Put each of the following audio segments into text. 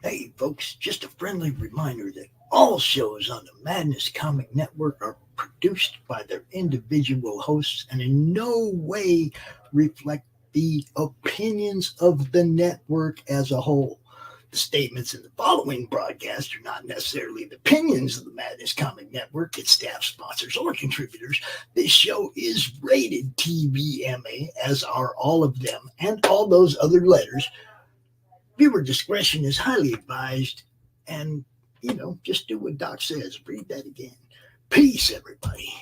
Hey, folks, just a friendly reminder that all shows on the Madness Comic Network are produced by their individual hosts and in no way reflect the opinions of the network as a whole. The statements in the following broadcast are not necessarily the opinions of the Madness Comic Network, its staff, sponsors, or contributors. This show is rated TVMA, as are all of them and all those other letters. Viewer discretion is highly advised, and, just do what Doc says. Read that again. Peace, everybody.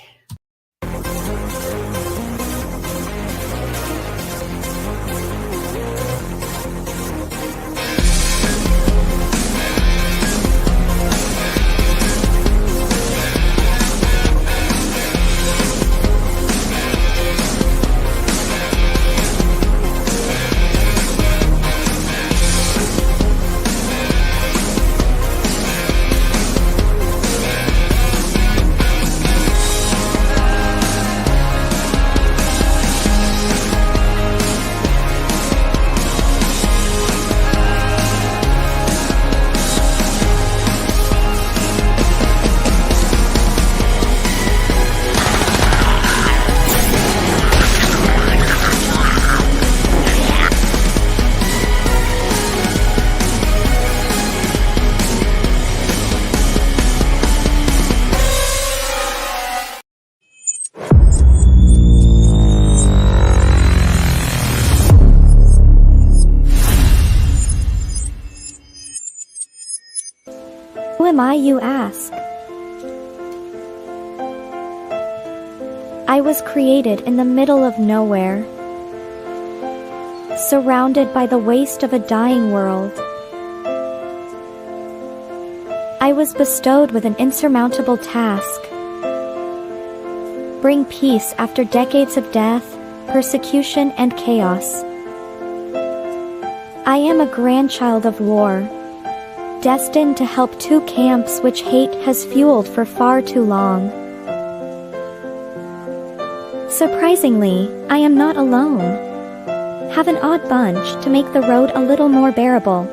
Who am I, you ask? I was created in the middle of nowhere, surrounded by the waste of a dying world. I was bestowed with an insurmountable task: bring peace after decades of death, persecution, and chaos. I am a grandchild of war, destined to help two camps which hate has fueled for far too long. Surprisingly, I am not alone. Have an odd bunch to make the road a little more bearable.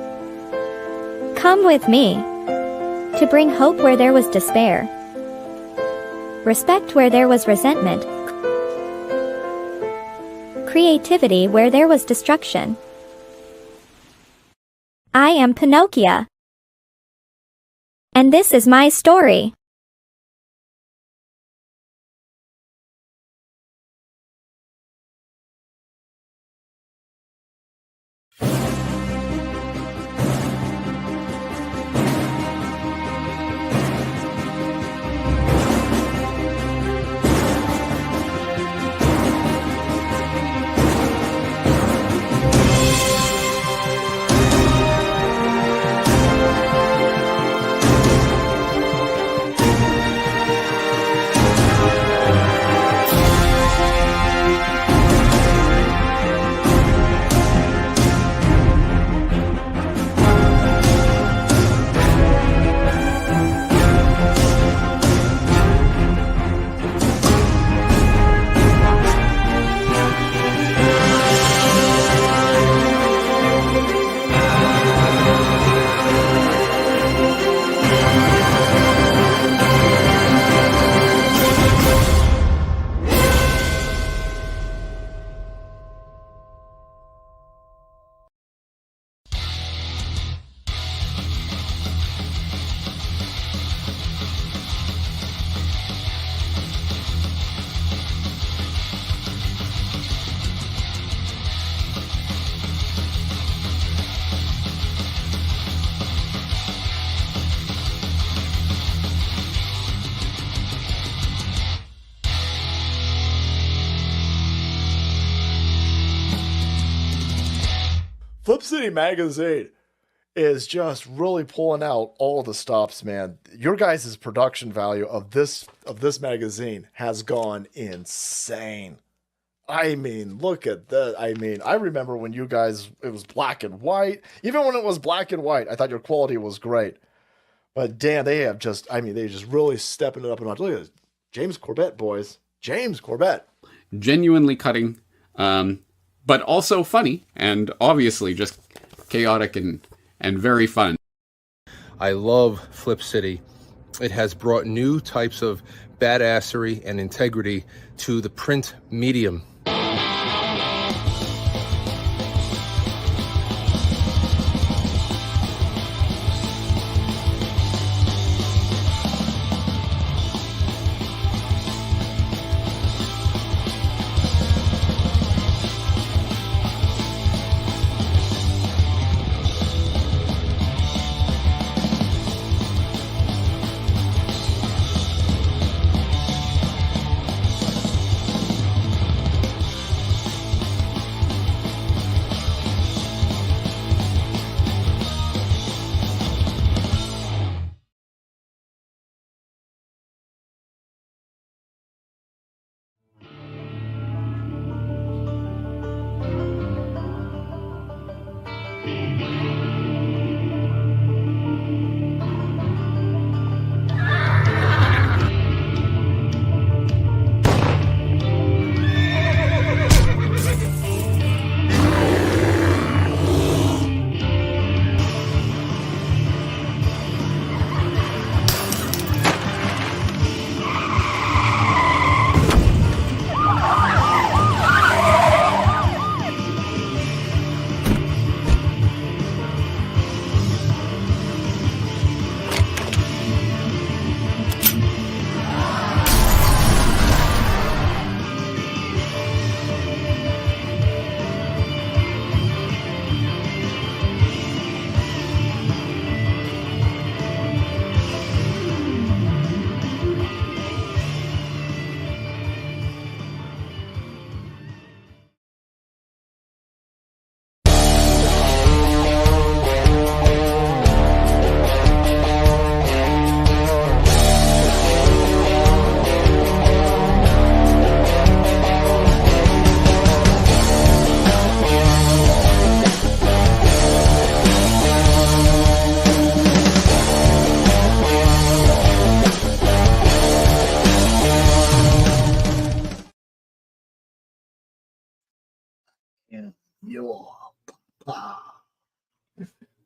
Come with me, to bring hope where there was despair, respect where there was resentment, creativity where there was destruction. I am Pinocchio, and this is my story. Flip City Magazine is just really pulling out all the stops, man. Your guys' production value of this magazine has gone insane. I mean, look at that. I mean, I remember when you guys, it was black and white. Even when it was black and white, I thought your quality was great. But damn, they have just, I mean, they just really stepping it up a notch. Look at this. James Corbett, boys. James Corbett. Genuinely cutting, but also funny, and obviously just chaotic and very fun. I love Flip City. It has brought new types of badassery and integrity to the print medium.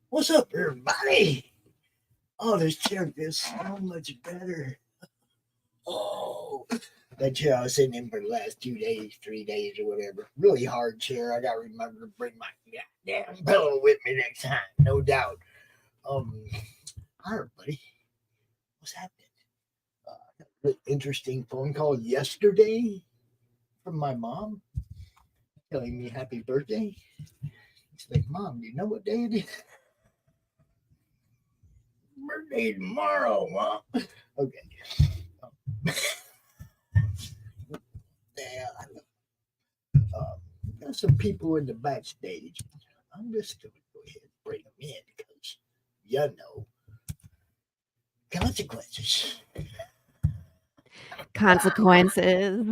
What's up, everybody? Oh, this chair feels so much better. Oh, that chair I was sitting in for the last 2 days, 3 days, or whatever. Really hard chair. I got to remember to bring my goddamn pillow with me next time, no doubt. Hi, everybody. What's happening? I got a really interesting phone call yesterday from my mom telling me happy birthday. She's like, Mom, do you know what day it is? Birthday tomorrow, Mom. Okay. Got some people in the backstage. I'm just going to go ahead and bring them in because, you know, consequences. Consequences.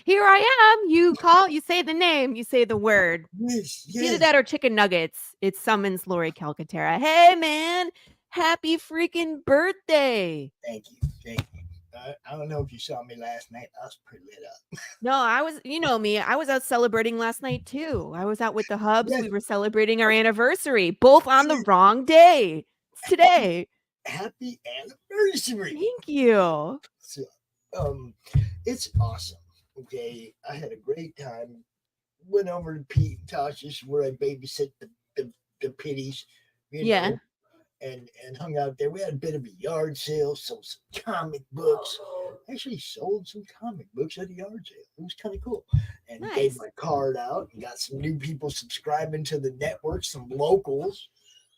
Here I am. You say the name, you say the word. Yes. Either that or chicken nuggets. It summons Laurie Calcaterra. Hey, man. Happy freaking birthday. Thank you. I don't know if you saw me last night. I was pretty lit up. No, I was, you know me. I was out celebrating last night too. I was out with the Hubs. Yes. We were celebrating our anniversary, both on the wrong day. It's today. Happy anniversary. Thank you. So, it's awesome. Okay, I had a great time. Went over to Pete and Tasha's where I babysit the pitties. You know, and hung out there. We had a bit of a yard sale, sold some comic books. Actually sold some comic books at a yard sale. It was kind of cool. And gave my card out and got some new people subscribing to the network, some locals.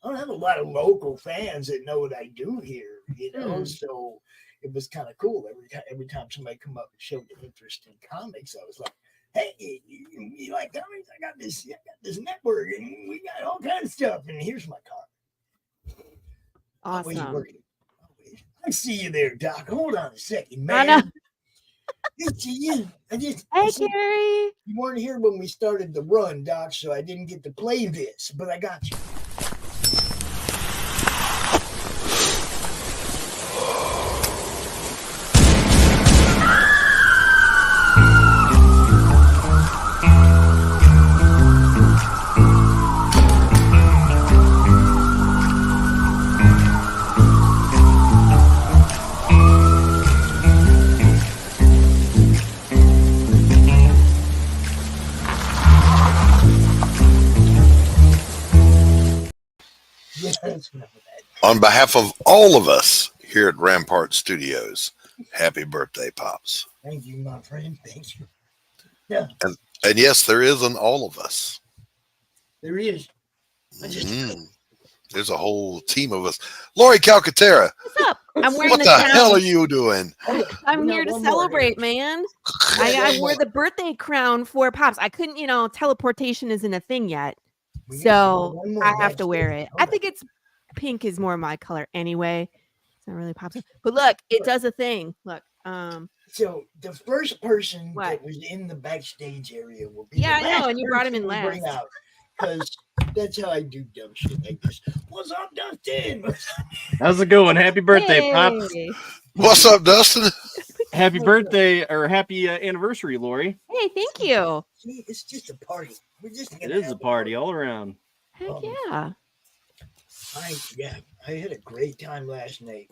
I don't have a lot of local fans that know what I do here, you know, so it was kind of cool. Every time somebody come up and showed an interest in comics, I was like, hey, you like comics? I got this network and we got all kinds of stuff. And here's my card. Awesome. I see you there, Doc. Hold on a second, man. I know. It's you. Hey, Gary. You weren't here when we started the run, Doc, so I didn't get to play this, but I got you. Yes. On behalf of all of us here at Rampart Studios, happy birthday, Pops. Thank you, my friend. Thank you. Yeah, And yes, there is an all of us. there is. I just There's a whole team of us. Laurie Calcaterra, What's up? I'm wearing what the the crown. hell are you doing? I'm We here got to one more celebrate, here. man. We got I one wore more. the birthday crown for Pops. I couldn't, teleportation isn't a thing yet. We got So one more I have to wear backstage. it. I think it's pink is more my color anyway. It's not really Pops. But look, it does a thing. Look, So the first person What? that was in the backstage area will be Yeah, the I know, last and you brought him in person we bring last. out, because that's how I do dumb shit like this. What's up, Dustin? How's it going? Happy birthday, Pops. Hey. What's up, Dustin? Happy birthday or happy anniversary, Laurie. Hey, thank you. See, it's just a party. We're just It gonna is have a party all around. Heck yeah. I had a great time last night.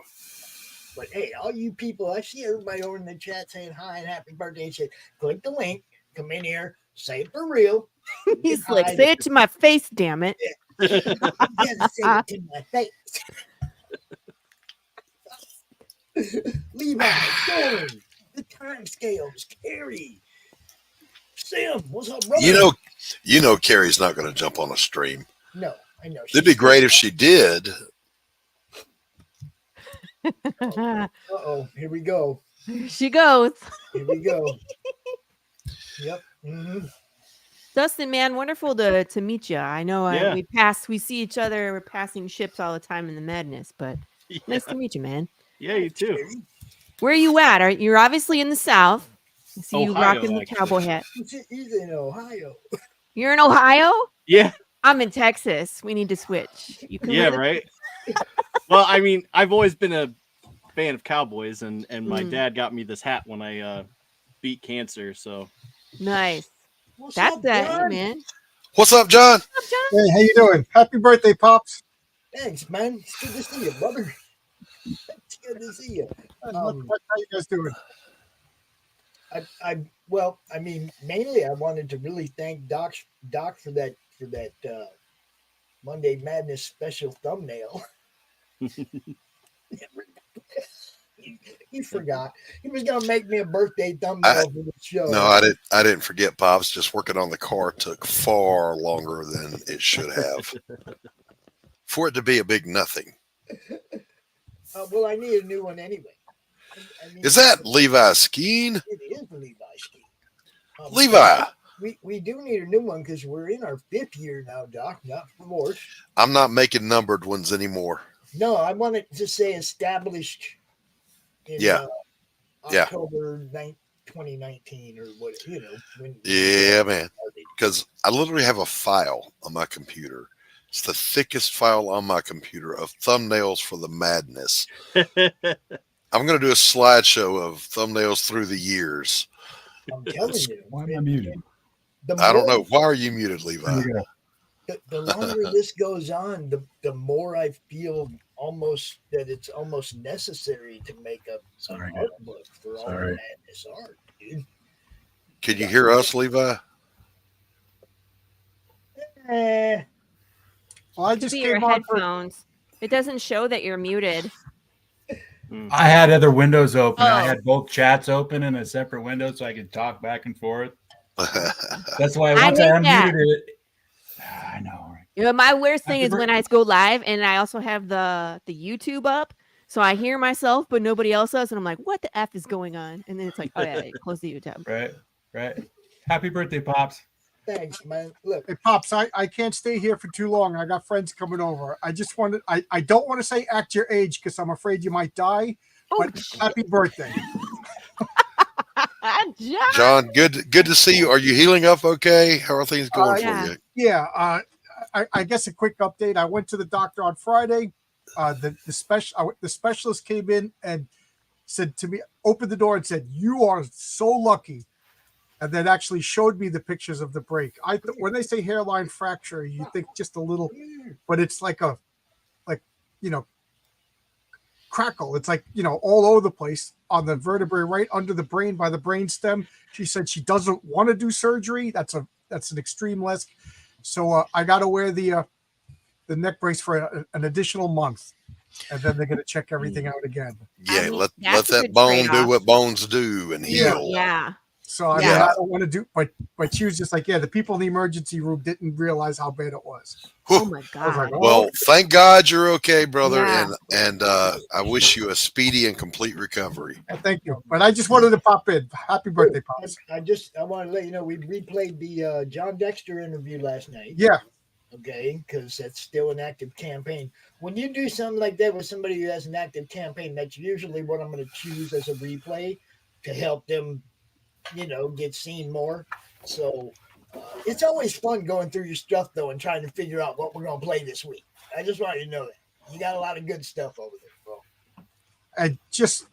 But hey, all you people, I see everybody over in the chat saying hi and happy birthday. And say, click the link, come in here, say it for real. He's like, say it to my face, damn it. You gotta say it to my face. Levi, Dolan, the time scales, Carrie, Sim, what's up, brother? You know Carrie's not going to jump on a stream. No, I know. It'd be great if she did. Uh-oh, here we go. She goes. Here we go. Yep. Mm-hmm. Dustin, man, wonderful to meet you. I know Yeah. we see each other, we're passing ships all the time in the madness, but nice to meet you, man. Yeah, you too. Where are you at? You're obviously in the South. I see you Ohio, rocking the actually. cowboy hat. He's in Ohio. You're in Ohio? Yeah, I'm in Texas. We need to switch. You can yeah, wear the- right. Well, I mean, I've always been a fan of cowboys, and my Mm. dad got me this hat when I beat cancer. So Nice. What's That's up, that, John? man. What's up, John? What's up, John? Hey, how you doing? Happy birthday, Pops. Thanks, man. It's good to see you, brother. It's good to see you. How you guys doing? Well, I mean, mainly I wanted to really thank Doc for that Monday Madness special thumbnail. He forgot. He was gonna make me a birthday thumbnail for the show. No, I didn't forget, Pops. Just working on the car took far longer than it should have. For it to be a big nothing. Well, I need a new one anyway. I mean, Is that Levi skiing? It is Levi ski. Levi, We do need a new one because we're in our 5th year now, Doc. Not fourth. I'm not making numbered ones anymore. No, I wanted to say established. In, Yeah. October 2019 or what, when Yeah, man. Because I literally have a file on my computer. It's the thickest file on my computer of thumbnails for the madness. I'm going to do a slideshow of thumbnails through the years. I'm telling you. Why am I muted? I don't know. Why are you muted, Levi? The longer this goes on, the more I feel almost that it's almost necessary to make an art book for all the madness art, dude. Can you hear us, Levi? Well, I just See your came on for, headphones. It doesn't show that you're muted. I had other windows open. I Oh. had both chats open in a separate window so I could talk back and forth. That's why I once I hate that. unmuted it. I know. Right? My worst thing Happy is when I go live and I also have the YouTube up. So I hear myself, but nobody else does. And I'm like, what the F is going on? And then it's like, oh, yeah, close the YouTube. Right. Happy birthday, Pops. Thanks, man. Look, hey, Pops, I can't stay here for too long. I got friends coming over. I just wanted, I don't want to say act your age because I'm afraid you might die, Oh, but happy birthday. John. John, good to see you. Are you healing up okay? How are things going yeah. for you? Yeah, I guess a quick update. I went to the doctor on Friday. The specialist came in and said to me, opened the door and said, "You are so lucky," and then actually showed me the pictures of the break. When they say hairline fracture, you think just a little, but it's like crackle. It's like all over the place on the vertebrae right under the brain by the brain stem. She said she doesn't want to do surgery. That's an extreme risk. So I got to wear the the neck brace for an additional month, and then they're going to check everything out again. Yeah, I mean, let that's a that good bone do trade-off. what bones do and heal. Yeah. So I mean, I don't want to do, but she was just like, yeah, the people in the emergency room didn't realize how bad it was. Oh my I was like, God. Well, thank God you're okay, brother, Yeah. and I wish you a speedy and complete recovery. Thank you. But I just wanted to pop in. Happy birthday, Pops. I want to let you know we replayed the John Dexter interview last night. Yeah. Okay, because that's still an active campaign. When you do something like that with somebody who has an active campaign, that's usually what I'm going to choose as a replay to help them, get seen more. So it's always fun going through your stuff, though, and trying to figure out what we're going to play this week. I just want you to know that. You got a lot of good stuff over there, bro.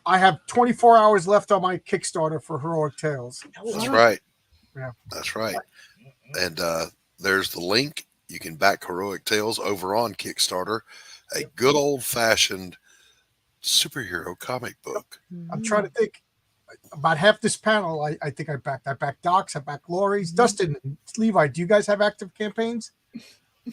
I have 24 hours left on my Kickstarter for Heroic Tales. That's right. Yeah. That's right. And there's the link. You can back Heroic Tales over on Kickstarter, a good old-fashioned superhero comic book. I'm trying to think. About half this panel, I think I backed. I backed Doc's, I backed Laurie's. Dustin, Levi, do you guys have active campaigns?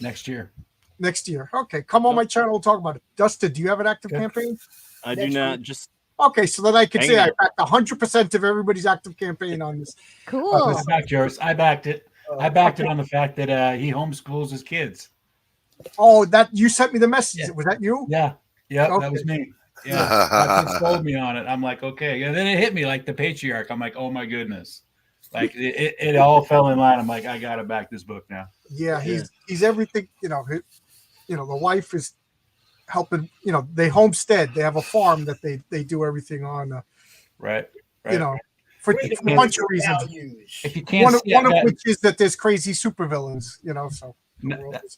Next year. Next year. Okay, come on my channel. We'll talk about it. Dustin, do you have an active campaign? I do not. Just okay. So then I can say Hang I backed 100% of everybody's active campaign on this. Cool. I backed yours. I backed it. I backed it on the fact that he homeschools his kids. Oh, that you sent me the message. Was that you? Yeah. Yeah, Okay. that was me. Yeah, that's what sold me on it. I'm like, okay. And then it hit me like the patriarch. I'm like, oh my goodness. Like it all fell in line. I'm like, I gotta back this book now. Yeah, he's everything. The wife is helping. They homestead. They have a farm that they do everything on. Right. For a bunch of reasons. If you can't, one of which is that there's crazy supervillains. So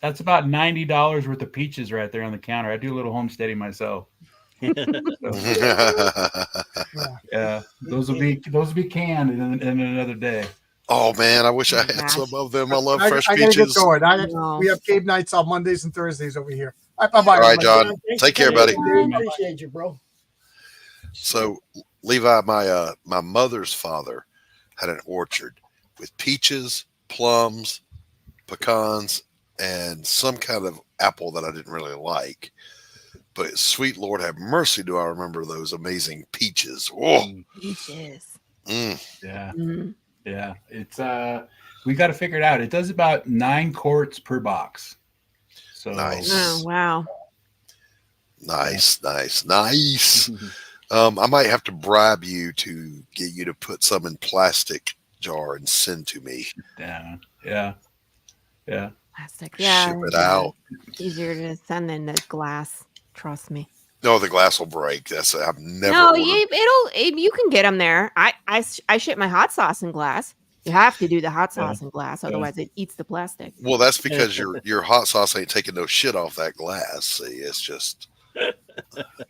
that's about $90 worth of peaches right there on the counter. I do a little homesteading myself. Yeah, those will be canned in another day. Oh man, I wish I had some of them. I love fresh I gotta peaches. get going. We have game nights on Mondays and Thursdays over here. Bye bye. All right, John. Take care, buddy. Appreciate you, bro. So, Levi, my mother's father had an orchard with peaches, plums, pecans, and some kind of apple that I didn't really like. But sweet Lord have mercy, do I remember those amazing peaches? Oh, Peaches. Yeah. Yeah. It's we got to figure it out. It does about 9 quarts per box. So nice. Oh, wow. Nice. I might have to bribe you to get you to put some in plastic jar and send to me. Yeah. Plastic. Yeah. Ship it out. It's easier to send than the glass. Trust me. No, the glass will break. I've never. No, ordered. you can get them there. I ship my hot sauce in glass. You have to do the hot sauce in glass, otherwise it eats the plastic. Well, that's because your hot sauce ain't taking no shit off that glass. See, it's just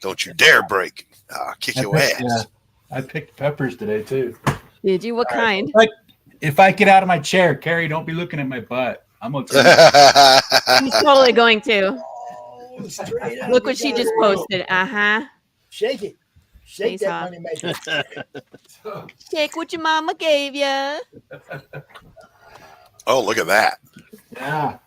don't you dare break. I'll kick your ass. Yeah. I picked peppers today too. Did you? What kind? If I get out of my chair, Carrie, don't be looking at my butt. I'm okay. He's totally going to. Look what she just posted. Shake it. Shake Face that off. money maker. Shake what your mama gave you. Oh, look at that. Yeah.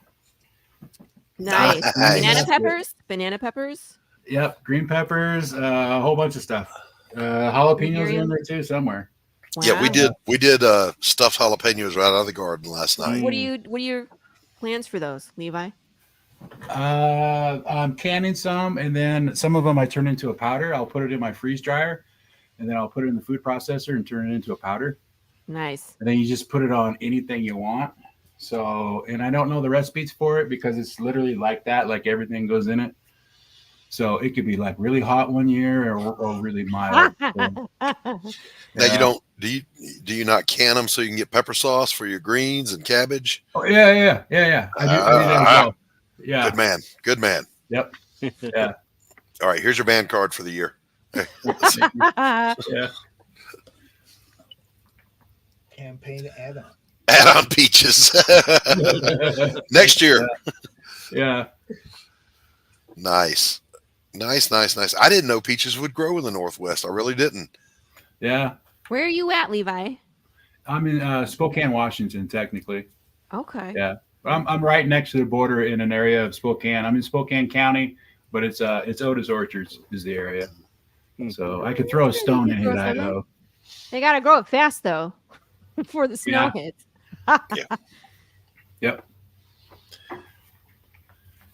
Nice. Nice. Banana peppers. Yep. Green peppers, a whole bunch of stuff. Jalapenos in there too somewhere. Wow. Yeah, we did stuffed jalapenos right out of the garden last night. What are your plans for those, Levi? I'm canning some, and then some of them I turn into a powder. I'll put it in my freeze dryer, and then I'll put it in the food processor and turn it into a powder. Nice. And then you just put it on anything you want. So, and I don't know the recipes for it because it's literally like that, like everything goes in it. So it could be like really hot one year or really mild. So, Now you don't do you not can them so you can get pepper sauce for your greens and cabbage? Oh, yeah. I do that as well. Yeah. Good man. Yep. Yeah. All right, here's your band card for the year. Yeah. Campaign add-on. Add-on peaches. Next year. Yeah. Nice. I didn't know peaches would grow in the Northwest. I really didn't. Yeah. Where are you at, Levi? I'm in Spokane, Washington, technically. Okay. Yeah. I'm right next to the border in an area of Spokane. I'm in Spokane County, but it's Otis Orchards is the area. So I could throw a stone and hit Idaho. They gotta grow it fast though, before the snow hits. Yep.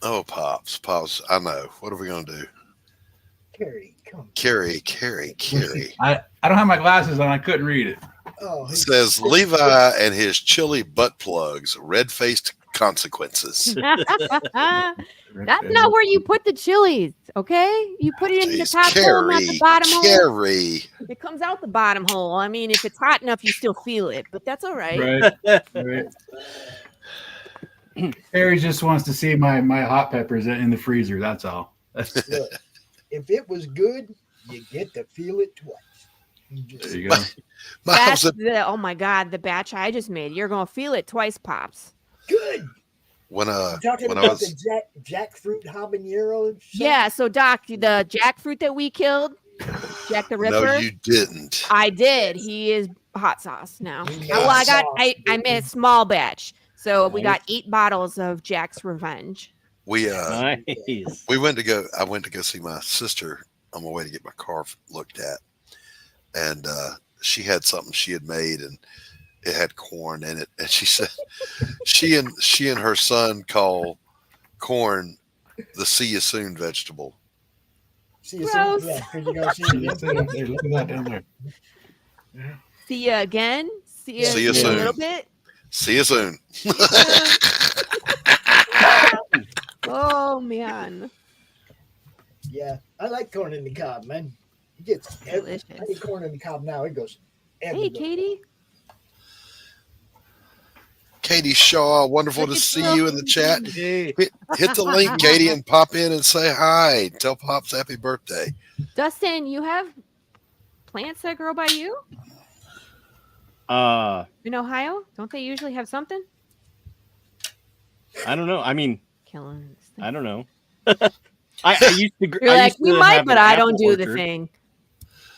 Oh, Pops. I know. What are we going to do? Carrie. I don't have my glasses on. I couldn't read it. Oh, It says Levi and his chili butt plugs, red-faced consequences. That's not where you put the chilies, okay? You put it in the Jeez, top hole, not the bottom hole. Carrie. It comes out the bottom hole. I mean, if it's hot enough, you still feel it, but that's all right. Right. Harry just wants to see my hot peppers in the freezer. That's all. Look, if it was good, you get to feel it twice. There you go. That's oh my God, the batch I just made. You're gonna feel it twice, Pops. Good. When talking when about I was the jackfruit habanero. Yeah, so Doc, the jackfruit that we killed, Jack the Ripper. No, you didn't. I did. He is hot sauce now. Well, I made a small batch, so we got 8 bottles of Jack's Revenge. I went to go see my sister on my way to get my car looked at, and she had something she had made, and it had corn in it, and she said she and her son call corn the "see you soon" vegetable. See you soon. Yeah, you're gonna see you soon. Look at that down there. See you again. See you soon. A little bit. See you soon. Oh man. Yeah, I like corn in the cob, man. It gets delicious. I get corn in the cob now. It goes everywhere. Hey, Katie. Katie Shaw, wonderful to see you in the chat. Hit the link, Katie, and pop in and say hi. Tell Pops happy birthday. Dustin, you have plants that grow by you? In Ohio? Don't they usually have something? I don't know. I mean, killing. I don't know. I used to. You're like, we might, but I don't do the thing.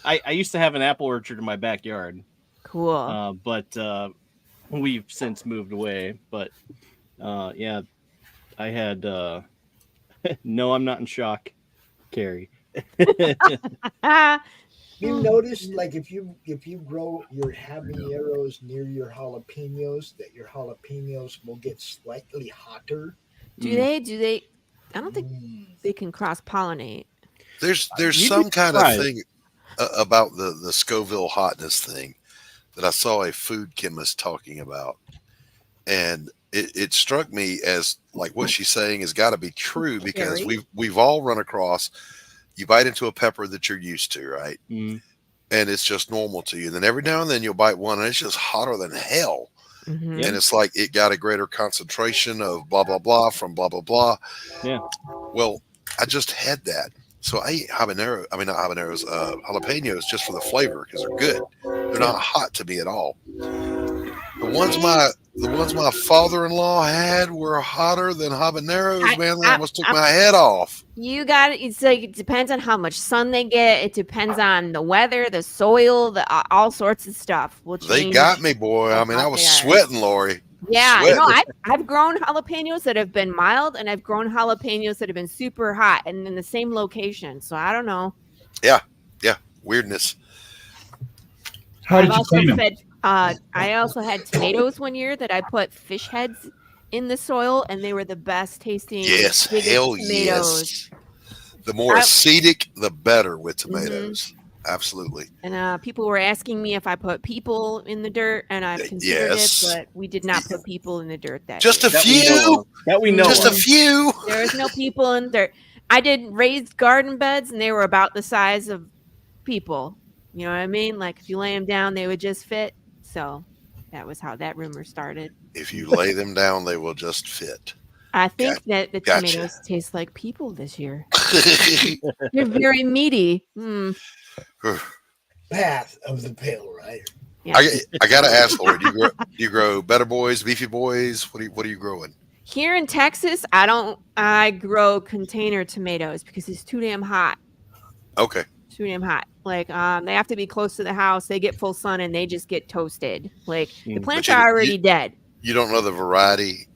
I used to have an apple orchard in my backyard. Cool. But we've since moved away. But yeah, I had. No, I'm not in shock, Carrie. You notice, like, if you grow your habaneros near your jalapenos, that your jalapenos will get slightly hotter. Do they? I don't think they can cross pollinate. There's some kind of thing about the Scoville hotness thing that I saw a food chemist talking about, and it struck me as like what she's saying has got to be true, because we've all run across. You bite into a pepper that you're used to, right? Mm. And it's just normal to you. And then every now and then you'll bite one and it's just hotter than hell. Mm-hmm. And it's like it got a greater concentration of blah, blah, blah from blah, blah, blah. Yeah. Well, I just had that. So I eat jalapenos just for the flavor, because they're good. They're not hot to me at all. The ones my father-in-law had were hotter than habaneros, man. They almost took my head off. You got it. It's like, it depends on how much sun they get. It depends on the weather, the soil, all sorts of stuff. They got me, boy. I mean, I was sweating, Laurie. Yeah, sweating. No, I've grown jalapenos that have been mild, and I've grown jalapenos that have been super hot, and in the same location. So I don't know. Yeah, weirdness. How did you clean them? I also had tomatoes one year that I put fish heads in the soil, and they were the best tasting. Yes, hell tomatoes. yes. The more acidic, the better with tomatoes. Mm-hmm. Absolutely. And people were asking me if I put people in the dirt, and I've considered it, but we did not put people in the dirt that just year. A few. That we know. Just a few. There was no people in dirt. I did raised garden beds, and they were about the size of people. You know what I mean? Like, if you lay them down, they would just fit. So that was how that rumor started. If you lay them down, they will just fit. I think that the tomatoes taste like people this year. They're very meaty. Path of the Pale Rider. Yeah. I gotta ask, Laurie, do you grow Better Boys, Beefy Boys? What are you growing? Here in Texas, I grow container tomatoes because it's too damn hot. Okay. Too damn hot. Like, they have to be close to the house. They get full sun and they just get toasted. Like, the plants are already dead. You don't know the variety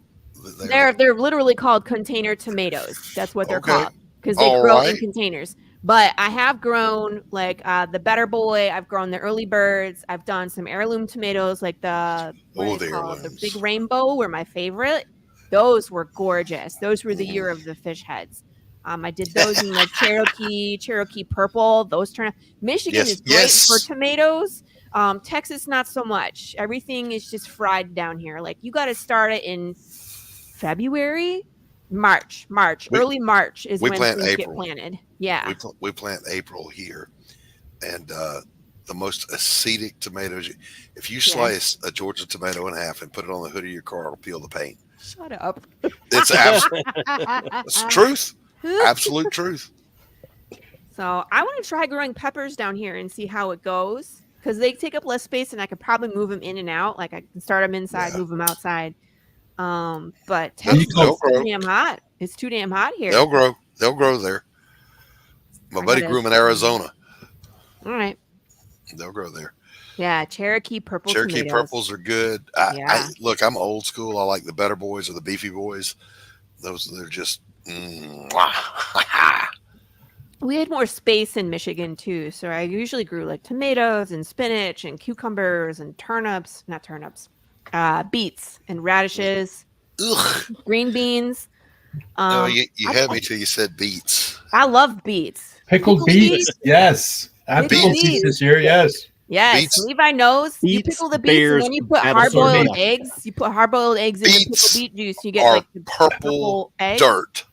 They're literally called container tomatoes. That's what they're Okay. called because they All grow in right. containers. But I have grown like the Better Boy. I've grown the Early Birds. I've done some heirloom tomatoes, like the the the big rainbow were my favorite. Those were gorgeous. Those were the year of the fish heads. I did those in like Cherokee purple. Those turn out. Michigan is great for tomatoes. Texas, not so much. Everything is just fried down here. Like you got to start it in February, March. Early March is when things get planted. Yeah. We plant April here. And the most acidic tomatoes, if you slice a Georgia tomato in half and put it on the hood of your car, it'll peel the paint. Shut up. It's it's truth. Absolute truth. So I want to try growing peppers down here and see how it goes because they take up less space and I could probably move them in and out. Like I can start them inside, move them outside. But Texas is too damn hot. It's too damn hot here. They'll grow there. My buddy grew them in Arizona. All right. They'll grow there. Yeah, Cherokee purple. Cherokee tomatoes. purples are good. Look, I'm old school. I like the Better Boys or the Beefy Boys. They're just. We had more space in Michigan too, so I usually grew like tomatoes and spinach and cucumbers and beets and radishes, green beans. You had me till you said beets. I love beets. Pickled beets. Yes. I had pickled beets this year. Yes. Yes. Beets. Levi knows. You pickle the beets and then you put hard-boiled eggs. You put hard-boiled eggs in the pickled beet juice. You get like the purple eggs. Dirt.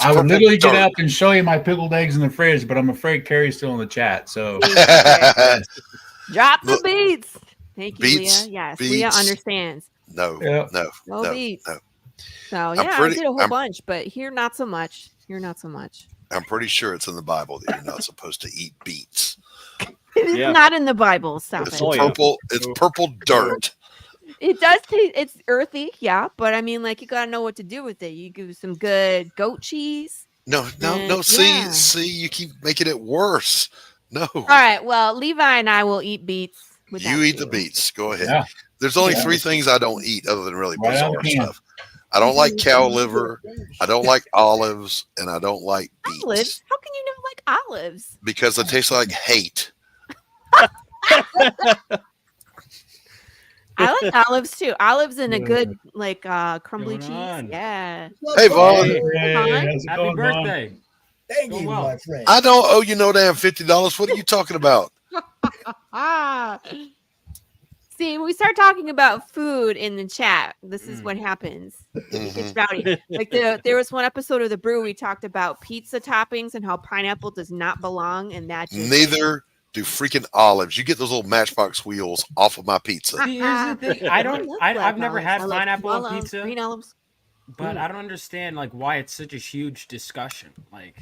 I would literally get up and show you my pickled eggs in the fridge, but I'm afraid Carrie's still in the chat. So drop the beets. Thank you, beets, Leah. Yes, beets. Leah understands. No beets. So yeah, I did a whole bunch, but here not so much. I'm pretty sure it's in the Bible that you're not supposed to eat beets. It is not in the Bible. Stop It's it. purple. It's purple dirt. It does taste. It's earthy, yeah, but I mean, like you gotta know what to do with it. You give some good goat cheese. No. See, you keep making it worse. No. All right. Well, Levi and I will eat beets. You eat the beets. Go ahead. Yeah. There's only 3 things I don't eat other than really bizarre stuff. I don't like cow liver. I don't like olives, and I don't like beets. Olives? How can you never like olives? Because they taste like hate. I like olives too. Olives in a good like crumbly cheese. Yeah. Hey Vaughn. Happy birthday. Thank you, my friend. I don't owe you no damn $50. What are you talking about? See, when we start talking about food in the chat, this is what happens. It gets rowdy. Like there was one episode of The Brew we talked about pizza toppings and how pineapple does not belong, and that just neither do freaking olives. You get those little Matchbox wheels off of my pizza. See, here's the thing. I've never had pineapple on olives, pizza. Green olives. But I don't understand like why it's such a huge discussion. Like,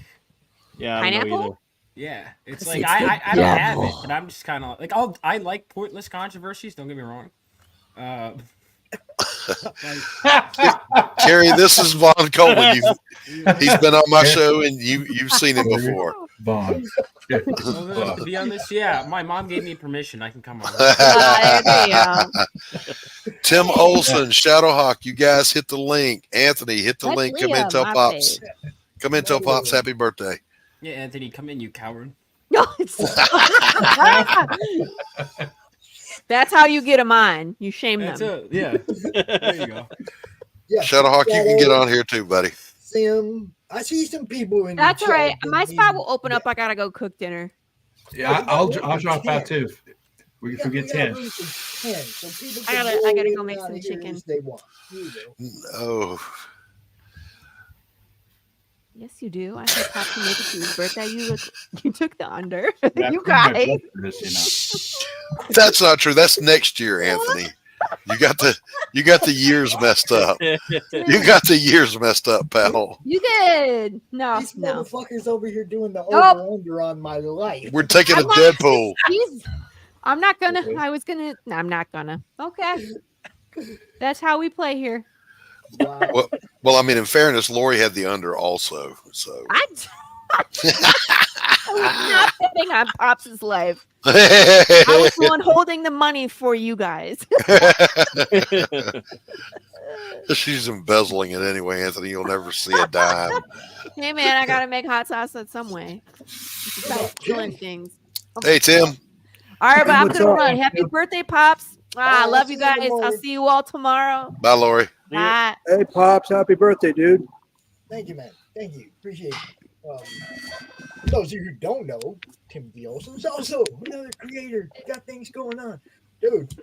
yeah, pineapple. Yeah, it's like I don't have it, but I'm just kind of like I like pointless controversies. Don't get me wrong. Carrie, this is Vaughn Coleman. He's been on my show, and you've seen him before. Vaughn. Well, to be honest, yeah, my mom gave me permission. I can come on. Tim Olson, Shadowhawk, you guys hit the link. Anthony, hit the link. Come in, tell Pops. Come in, tell Pops happy birthday. Yeah, Anthony, come in, you coward. No, that's how you get them on. You shame them. Yeah, there you go. Yeah, Shadowhawk, you can get on here too, buddy. I see some people in. That's all right. My spot will open up. I gotta go cook dinner. Yeah, I'll drop out too. We can forget 10. I gotta go make some chicken. They want. Oh. Yes, you do. I said Pop to make it to his birthday. You took the under. You guys. That's not true. That's next year, Anthony. You got the years messed up. You got the years messed up, pal. You did. No, These motherfuckers over here doing the Nope. over-under on my life. We're taking a Deadpool. I'm not gonna. I'm not gonna. Okay. That's how we play here. Wow. Well, I mean, in fairness, Laurie had the under also. So I was not betting on Pops' life. I was the one holding the money for you guys. She's embezzling it anyway, Anthony. You'll never see a dime. Hey man, I gotta make hot sauce in some way. Besides killing things. Hey, Tim. All right, but I'm What's gonna up? run. Happy birthday, pops! I Oh, love you see you guys. I'll tomorrow. see you all tomorrow. Bye, Laurie. Bye. Hey, Pops, happy birthday, dude. Thank you, man. Thank you. Appreciate it. For those of you who don't know, Tim Olson's also another creator. Got things going on. Dude,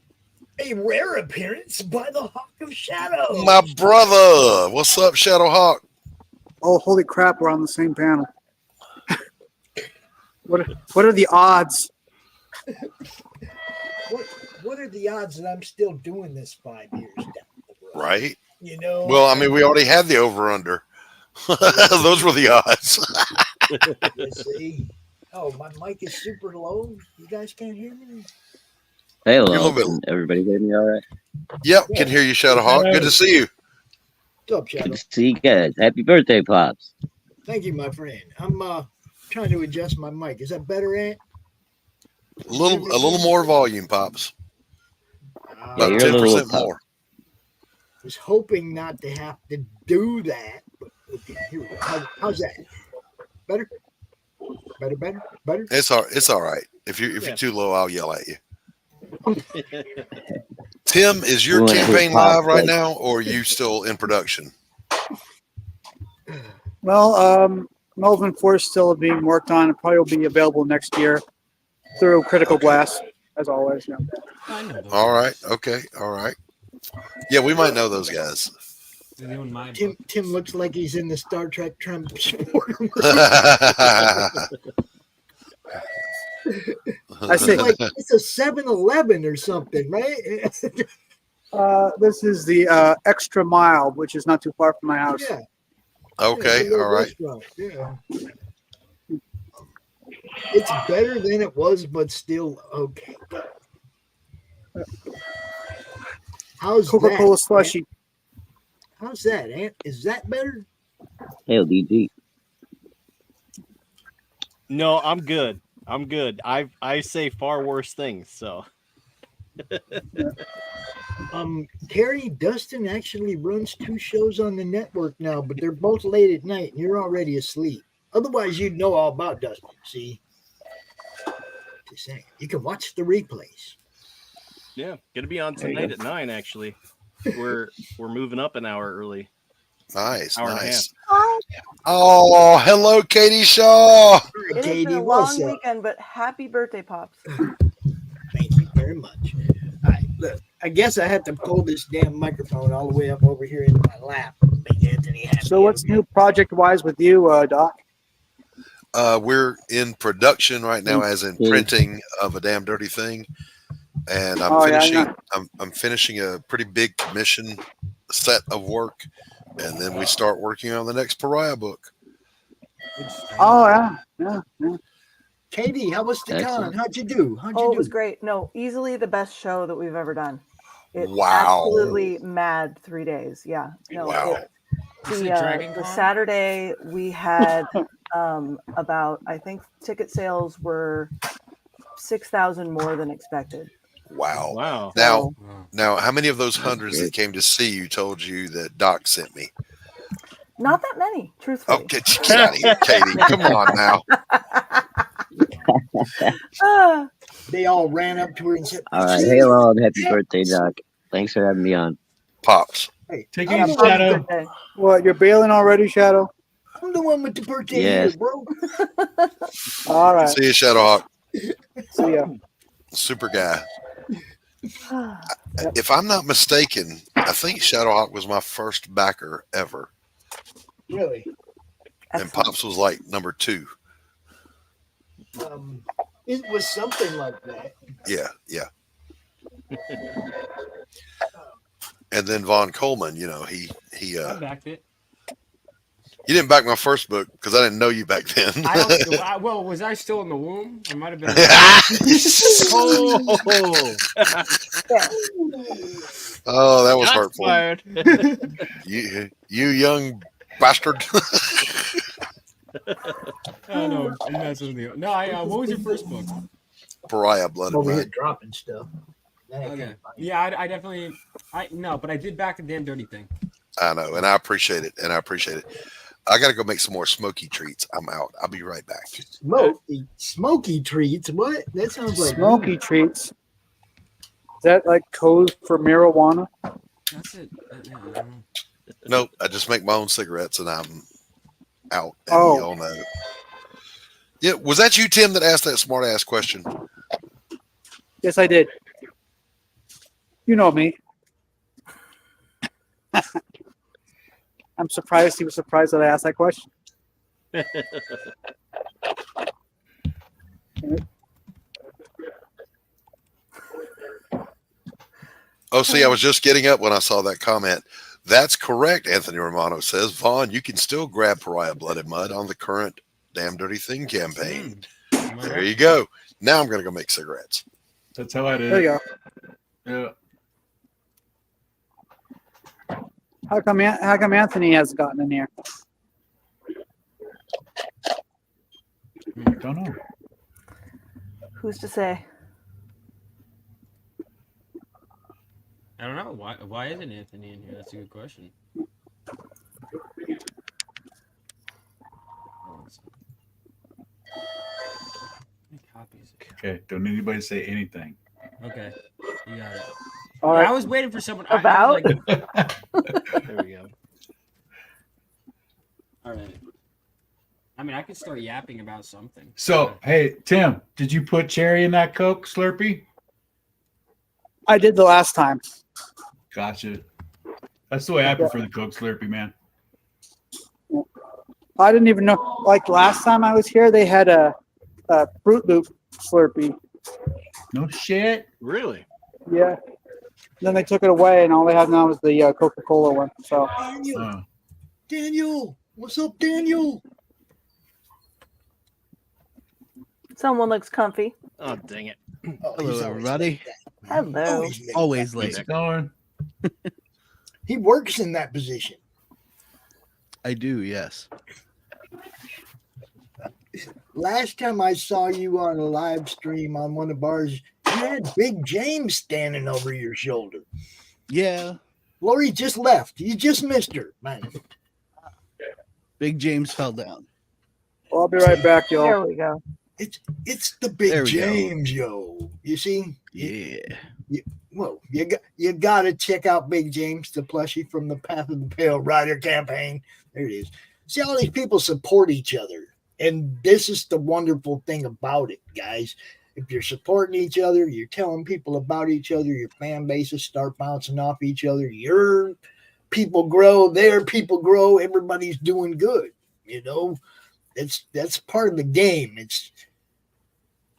a rare appearance by the Hawk of Shadow. My brother. What's up, Shadowhawk? Oh, holy crap, we're on the same panel. What are the odds? What are the odds that I'm still doing this 5 years down the road? Right? You know? Well, I mean, we already had the over-under. Those were the odds. You see? Oh, my mic is super low. You guys can't hear me? You're a Hello, little bit- can everybody hear me all right? Yep, can hear you, Shadowhawk. Good to see you. What's up, Shadow? Good to see you guys. Happy birthday, Pops. Thank you, my friend. I'm trying to adjust my mic. Is that better, Ant? A little more volume, Pops. About you're a little 10% more. Was hoping not to have to do that. But okay, here we go. How's that? Better? Better? It's all right. If you're too low, I'll yell at you. Tim, is your We wanna campaign hear Pop live right like- now, or are you still in production? Well, Melvin Force still being worked on. It probably will be available next year through Critical Blast, as always. Yeah. I know those. All right. Okay. All right. Yeah, we might know those guys. They're doing my Tim looks like he's in the Star Trek transporter. I say, Like it's a 7-Eleven or something, right? this is the Extra Mile, which is not too far from my house. Yeah. Okay. It's a little All right. restaurant, yeah. It's better than it was, but still okay. How's Coca-Cola that? slushy. Ant? How's that, Ant? Is that better? Hail, DG. No, I'm good. I'm good. I say far worse things. So Carrie Dustin actually runs 2 shows on the network now, but they're both late at night and you're already asleep. Otherwise, you'd know all about Dustin. See? Just saying. You can watch the replays. yeah, gonna be on tonight at 9. Actually, we're moving up an hour early. Nice. Hour and a Nice. Hi. Oh, hello, Katie Shaw. It has Katie, been a what's long up? weekend, but happy birthday, Pops. Thank you very much. All right, look, I guess I have to pull this damn microphone all the way up over here into my lap. Make Anthony happy. So what's new project-wise with you, Doc? We're in production right now, as in printing of A Damn Dirty Thing, and I'm Oh, yeah, finishing. yeah. I'm finishing a pretty big commission set of work, and then we start working on the next Pariah book. Oh, yeah. Katie, how was the con? Excellent. How'd you do? How'd you Oh, do? it was great. No, easily the best show that we've ever done. It Wow. absolutely mad 3 days. Yeah. No, Wow. the Saturday we had about, I think ticket sales were 6,000 more than expected. Wow. Wow. Now, how many of those hundreds that came to see you told you that Doc sent me? Not that many, truthfully. Oh, get out of here, Katie. Come on now. Ah, They all ran up to her and said, All right. Hello and happy birthday, Doc. Thanks for having me on. Pops. Hey, Take I'm it, the one Shadow. with the- What, you're bailing already, Shadow? I'm the one with the birthday Yes. here, bro. All right. See you, Shadowhawk. See ya. Super guy. If I'm not mistaken, I think Shadowhawk was my first backer ever, Really? and Pops was like number 2. It was something like that. Yeah. And then Von Coleman, he I backed it. you didn't back my first book because I didn't know you back then. Well, was I still in the womb? I might have been. Oh, that was Shots hurtful. fired. You young bastard. Oh no, I'm messing with you. No, what was your first book? Pariah, Blood Over and here Mud. dropping stuff. Okay. Yeah, I definitely. No, but I did back the damn dirty thing. I know, and I appreciate it. I got to go make some more smoky treats. I'm out. I'll be right back. Smoky treats? What? That sounds like Smoky treats. Is that like code for marijuana? That's it. Nope, I just make my own cigarettes and I'm out. And Oh. y'all know. Yeah, was that you, Tim, that asked that smart ass question? Yes, I did. You know me. I'm surprised he was surprised that I asked that question. Oh, see, I was just getting up when I saw that comment. That's correct, Anthony Romano says. Vaughn, you can still grab Pariah Blood and Mud on the current Damn Dirty Thing campaign. There you go. Now I'm going to go make cigarettes. That's how I did. There you go. Yeah. How come Anthony hasn't gotten in here? Don't know. Who's to say? I don't know why isn't Anthony in here? That's a good question. Okay, don't anybody say anything. Okay, you got it. All Yeah, right. I was waiting for someone. About? There we go. All right. I mean, I could start yapping about something. So, hey, Tim, did you put cherry in that Coke Slurpee? I did the last time. Gotcha. That's the way I prefer the Coke Slurpee, man. I didn't even know. Like last time I was here, they had a Fruit Loop Slurpee. No shit. Really? Yeah. Then they took it away, and all they have now is the Coca-Cola one. So. Daniel, what's up, Daniel? Someone looks comfy. Oh, dang it. Hello, everybody. Hello. Always late. Going. He works in that position. I do, yes. Last time I saw you on a live stream on one of ours, you had Big James standing over your shoulder. Yeah. Laurie just left. You just missed her, man. Big James fell down. Well, I'll be right back, y'all. There we go. It's the Big There we go. James, yo. You see? Yeah. You got to check out Big James, the plushie from the Path of the Pale Rider campaign. There it is. See, all these people support each other. And this is the wonderful thing about it, guys. If you're supporting each other, you're telling people about each other, your fan bases start bouncing off each other, your people grow, their people grow, everybody's doing good. You know, that's part of the game.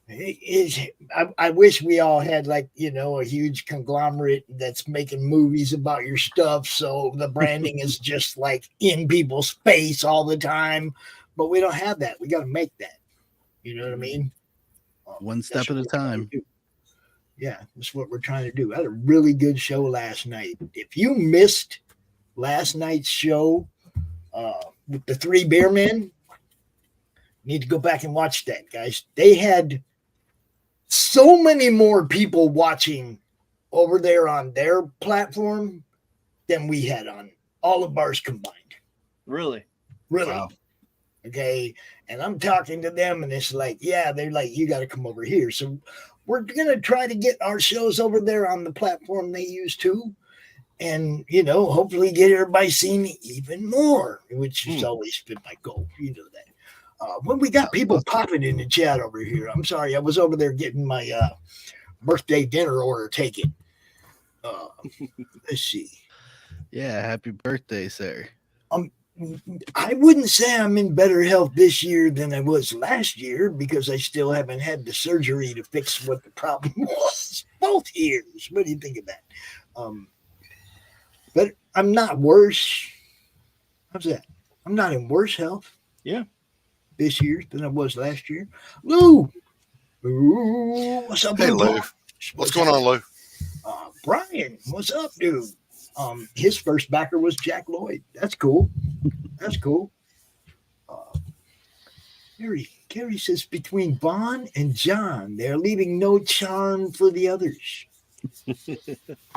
I wish we all had a huge conglomerate that's making movies about your stuff. So the branding is just like in people's face all the time, but we don't have that. We got to make that. You know what I mean? One step at a time. Yeah, that's what we're trying to do. I had a really good show last night. If you missed last night's show with the three beer men, you need to go back and watch that, guys. They had so many more people watching over there on their platform than we had on all of ours combined. Really? Wow. Okay. And I'm talking to them and it's like, yeah, they're like, you got to come over here. So we're going to try to get our shows over there on the platform they use too. And, hopefully get everybody seeing even more, which has always been my goal. You know that. When we got people popping in the chat over here, I'm sorry, I was over there getting my birthday dinner order taken. Let's see. Yeah, happy birthday, sir. I wouldn't say I'm in better health this year than I was last year because I still haven't had the surgery to fix what the problem was. Both ears. What do you think of that? But I'm not worse. How's that? I'm not in worse health. Yeah. This year than I was last year. Lou. Ooh, what's up, Hey, Lou? Lou. What's going on, Lou? Brian, what's up, dude? His first backer was Jack Lloyd. That's cool. That's cool. Carrie says between Vaughn and John, they're leaving no charm for the others.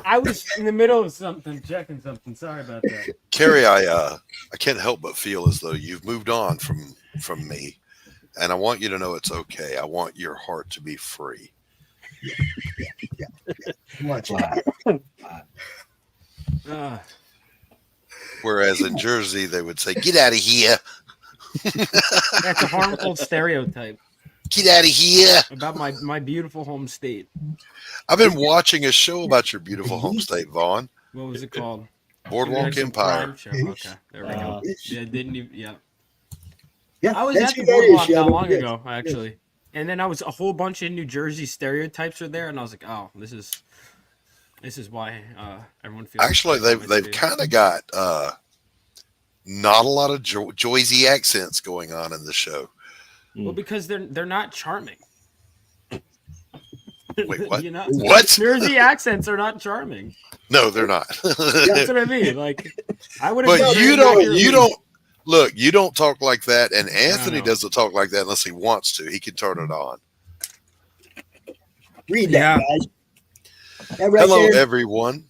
I was in the middle of something, checking something. Sorry about that. Carrie, I can't help but feel as though you've moved on from me, and I want you to know it's okay. I want your heart to be free. Watch Whereas in Jersey, they would say, "Get out of here." That's a harmful stereotype. Get out of here. About my beautiful home state. I've been watching a show about your beautiful home state, Vaughn. What was it called? Boardwalk Empire. Okay, there we go. Yeah, didn't even. Yeah, I was that's at the who that boardwalk is, not yeah, long yes, ago, actually, and then I was a whole bunch of New Jersey stereotypes were there, and I was like, oh, this is why everyone feels. Actually, they've kind of got not a lot of Jersey accents going on in the show. Well, because they're not charming. Wait, what? You know, What? Jersey accents are not charming. No, they're not. That's what I mean. Like, I would. But you don't look. You don't talk like that, and Anthony doesn't talk like that unless he wants to. He can turn it on. Read that, guys. That right Hello, there, everyone.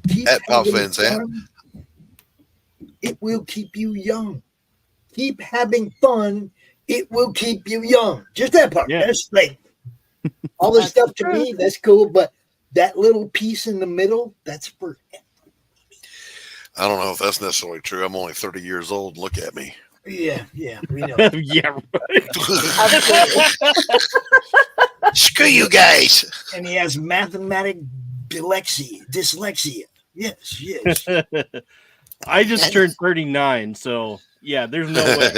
keep At Pops having Van Zandt. fun. It will keep you young. Keep having fun. It will keep you young. Just that part. Yeah. That's like all this stuff to me. That's cool, but that little piece in the middle, that's for. I don't know if that's necessarily true. I'm only 30 years old. Look at me. Yeah, we know. Yeah, right. Screw you guys. And he has mathematic dyslexia. Yes. I just turned 39, so yeah, there's no way.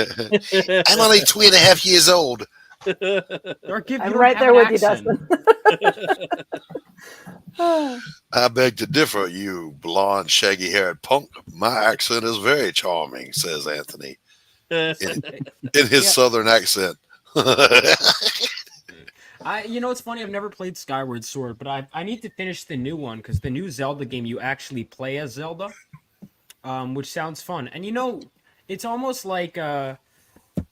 I'm only 2.5 years old. I'm right there with you, Dustin. I beg to differ, you blonde, shaggy-haired punk. My accent is very charming, says Anthony in his southern accent. It's funny. I've never played Skyward Sword, but I need to finish the new one because the new Zelda game you actually play as Zelda, which sounds fun. And it's almost like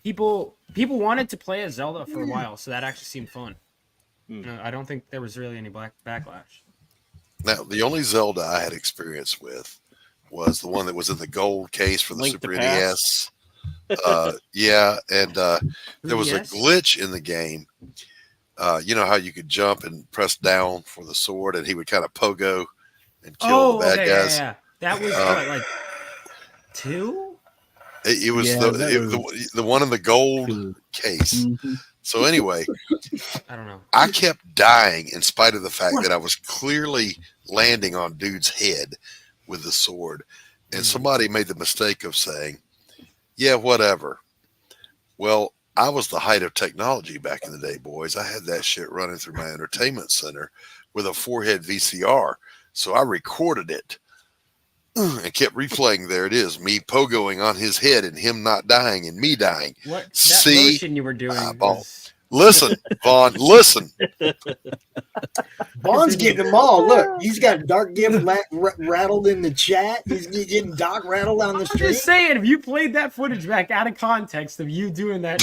people wanted to play as Zelda for a while, so that actually seemed fun. I don't think there was really any backlash. Now, the only Zelda I had experience with was the one that was in the gold case for the Link Super to NES. There was a glitch in the game. You know how you could jump and press down for the sword, and he would kind of pogo and kill the bad guys. Yeah. That was like 2. It was the one in the gold case. Mm-hmm. So anyway, I don't know. I kept dying in spite of the fact that I was clearly landing on dude's head with the sword. And somebody made the mistake of saying, yeah, whatever. Well, I was the height of technology back in the day, boys. I had that shit running through my entertainment center with a 4-head VCR. So I recorded it and kept replaying. There it is, me pogoing on his head and him not dying and me dying. What that motion you were doing? Listen, Vaughn, listen. Vaughn's getting them all. Look, he's got Dark Gift rattled in the chat. He's getting Doc rattled on the street. I'm just saying, if you played that footage back out of context of you doing that,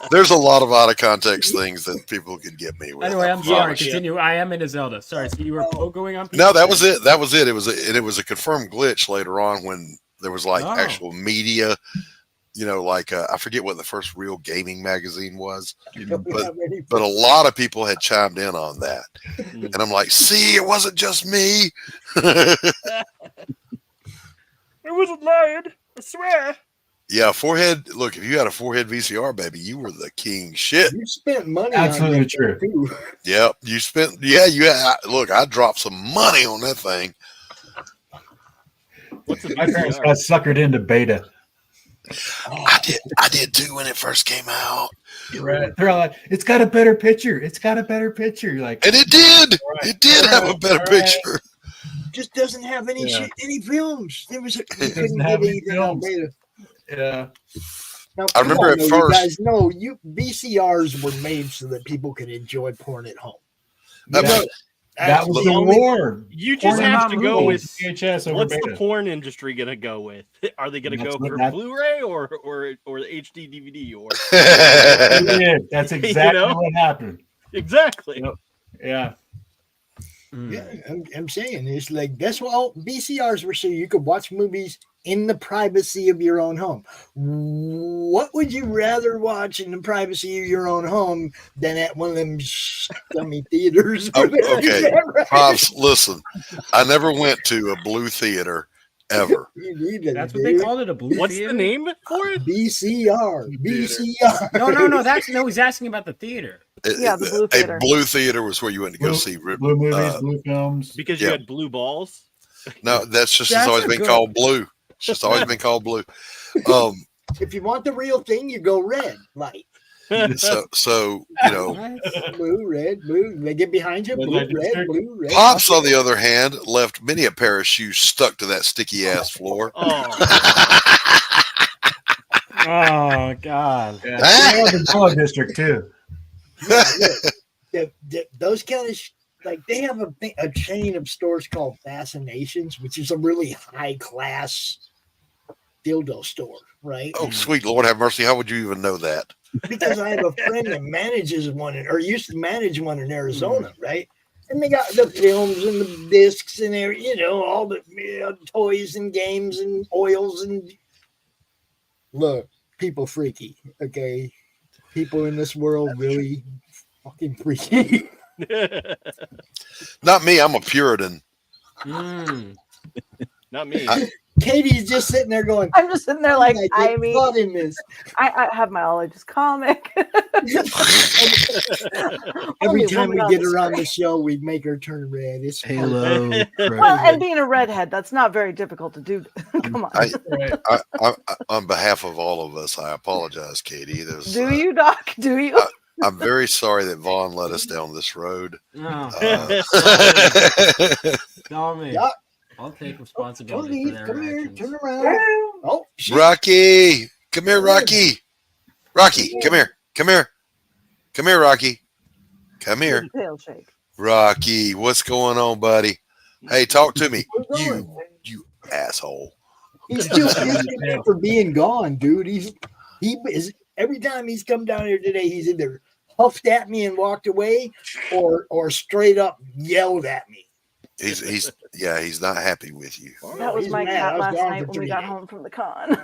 there's a lot of out of context things that people could get me with. Anyway, I'm sorry. Continue. I am into Zelda. Sorry, so you were pogoing on people? No, that was it. That was it. It was a confirmed glitch later on when there was actual media. I forget what the first real gaming magazine was, but a lot of people had chimed in on that. And I'm like, see, it wasn't just me. I wasn't lying. I swear. Yeah, 4-head. Look, if you had a 4-head VCR, baby, you were the king shit. You spent money. Absolutely on that true. Too. Yep, you spent. Yeah, you had. Look, I dropped some money on that thing. My parents got suckered into beta. I did too when it first came out. Right. They're all like, it's got a better picture. It's got a better picture. You're like, and it did. Right. It did have a better picture. Just doesn't have any any films. There was couldn't get anything on beta. Yeah. Now, I remember at first. You guys know VCRs were made so that people could enjoy porn at home. That was the war. You just have to go with VHS over what's beta. the porn industry gonna go with? Are they gonna go for Blu-ray or the HD DVD or? That's exactly what happened. Exactly. Yeah. Yeah, I'm saying it's like that's what all VCRs were, so you could watch movies in the privacy of your own home. What would you rather watch in the privacy of your own home than at one of them scummy theaters? Okay, Pops, listen, I never went to a blue theater ever. That's what they called it, a blue What's theater? the name for it? VCR. VCR. No, he's asking about the theater. Yeah, the blue theater. A blue theater was where you went to go see blue movies, blue films. Because you had blue balls? No, that's just has always been called blue. It's just always been called blue. If you want the real thing, you go red light. So you know, blue, red, blue. They get behind you. Blue, red, blue, red. Pops, on the other hand, left many a pair of shoes stuck to that sticky ass floor. Oh God! Yeah, the Yellow District too. Yeah, those kind of like they have a chain of stores called Fascinations, which is a really high class dildo store, right? Oh, sweet Lord, have mercy! How would you even know that? Because I have a friend that manages one, or used to manage one in Arizona, right? And they got the films and the discs and all the toys and games and oils and look, people freaky, okay? People in this world really fucking freaky. Not me. I'm a Puritan. Not me. Katie's just sitting there going, I'm just sitting there like, I mean, in this. I have my ologist comic. Every time we get her on the show, we make her turn red. It's Halo. Well, and being a redhead, that's not very difficult to do. Come on. I, on behalf of all of us, I apologize, Katie. Do you, Doc? Do you? I'm very sorry that Vaughn led us down this road. No. Tell me. Doc. I'll take responsibility for their Come here, actions. turn around. Oh, shit. Rocky, come here, Rocky. Rocky, come here. Come here. Come here, Rocky. Come here. Tail shake. Rocky, what's going on, buddy? Hey, talk to me. You asshole. He's still pissed for being gone, dude. He is every time he's come down here today, he's either huffed at me and walked away or straight up yelled at me. He's not happy with you. That was my cat last night when we got home from the con.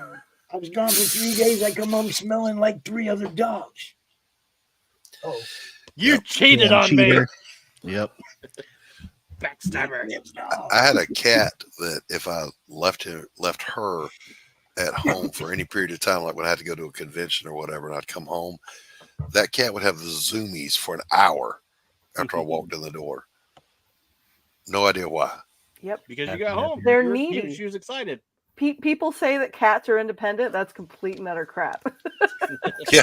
I was gone for 3 days. I come home smelling like 3 other dogs. Oh, you cheated on me. Yep. Backstabber. I had a cat that if I left her at home for any period of time, like when I had to go to a convention or whatever, and I'd come home, that cat would have the zoomies for an hour after I walked in the door. No idea why. Yep. Because you got home. They're needy. She was excited. People say that cats are independent. That's complete and utter crap. Yeah.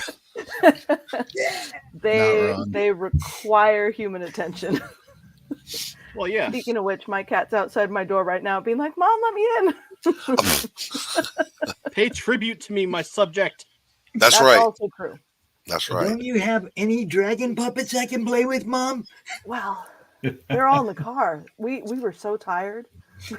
They require human attention. Well, yeah. Speaking of which, my cat's outside my door right now being like, Mom, let me in. Pay tribute to me, my subject. That's right. Also true. That's right. Don't you have any dragon puppets I can play with, Mom? Well, they're all in the car. We were so tired.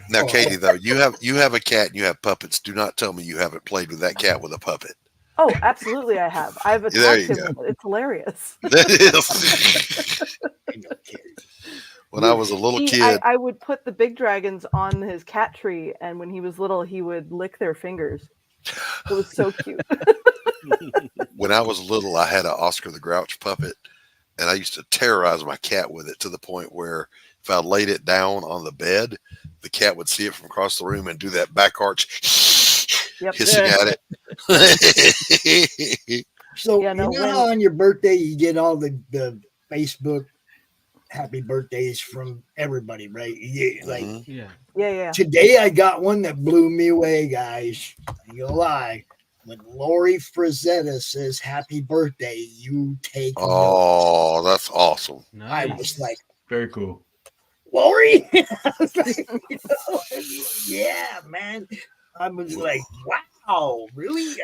Now, Katie, though, you have a cat and you have puppets. Do not tell me you haven't played with that cat with a puppet. Oh, absolutely, I have. I've attacked him. It's hilarious. That is. When I was a little kid, I would put the big dragons on his cat tree, and when he was little, he would lick their fingers. It was so cute. when I was little, I had an Oscar the Grouch puppet, and I used to terrorize my cat with it to the point where if I laid it down on the bed, the cat would see it from across the room and do that back arch, hissing at it. So how on your birthday you get all the Facebook happy birthdays from everybody, right? Yeah. Today I got one that blew me away, guys. I ain't gonna lie. When Laurie Frazetta says happy birthday, you take note. That's awesome. I was like, very cool. Laurie? I was like, yeah, man. I was like, wow, really?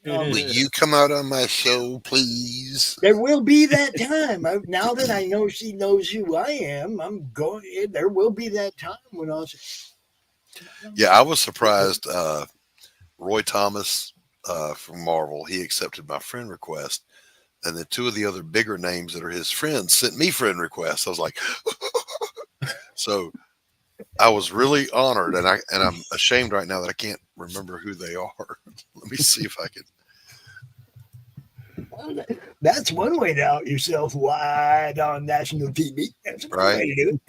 Will you come out on my show, please? There will be that time. Now that I know she knows who I am, I'm going. There will be that time when I'll. Yeah, I was surprised. Roy Thomas from Marvel, he accepted my friend request, And then two of the other bigger names that are his friends sent me friend requests. I was like, so I was really honored, and I'm ashamed right now that I can't remember who they are. Let me see if I can. That's one way to out yourself wide on national TV. That's one way to do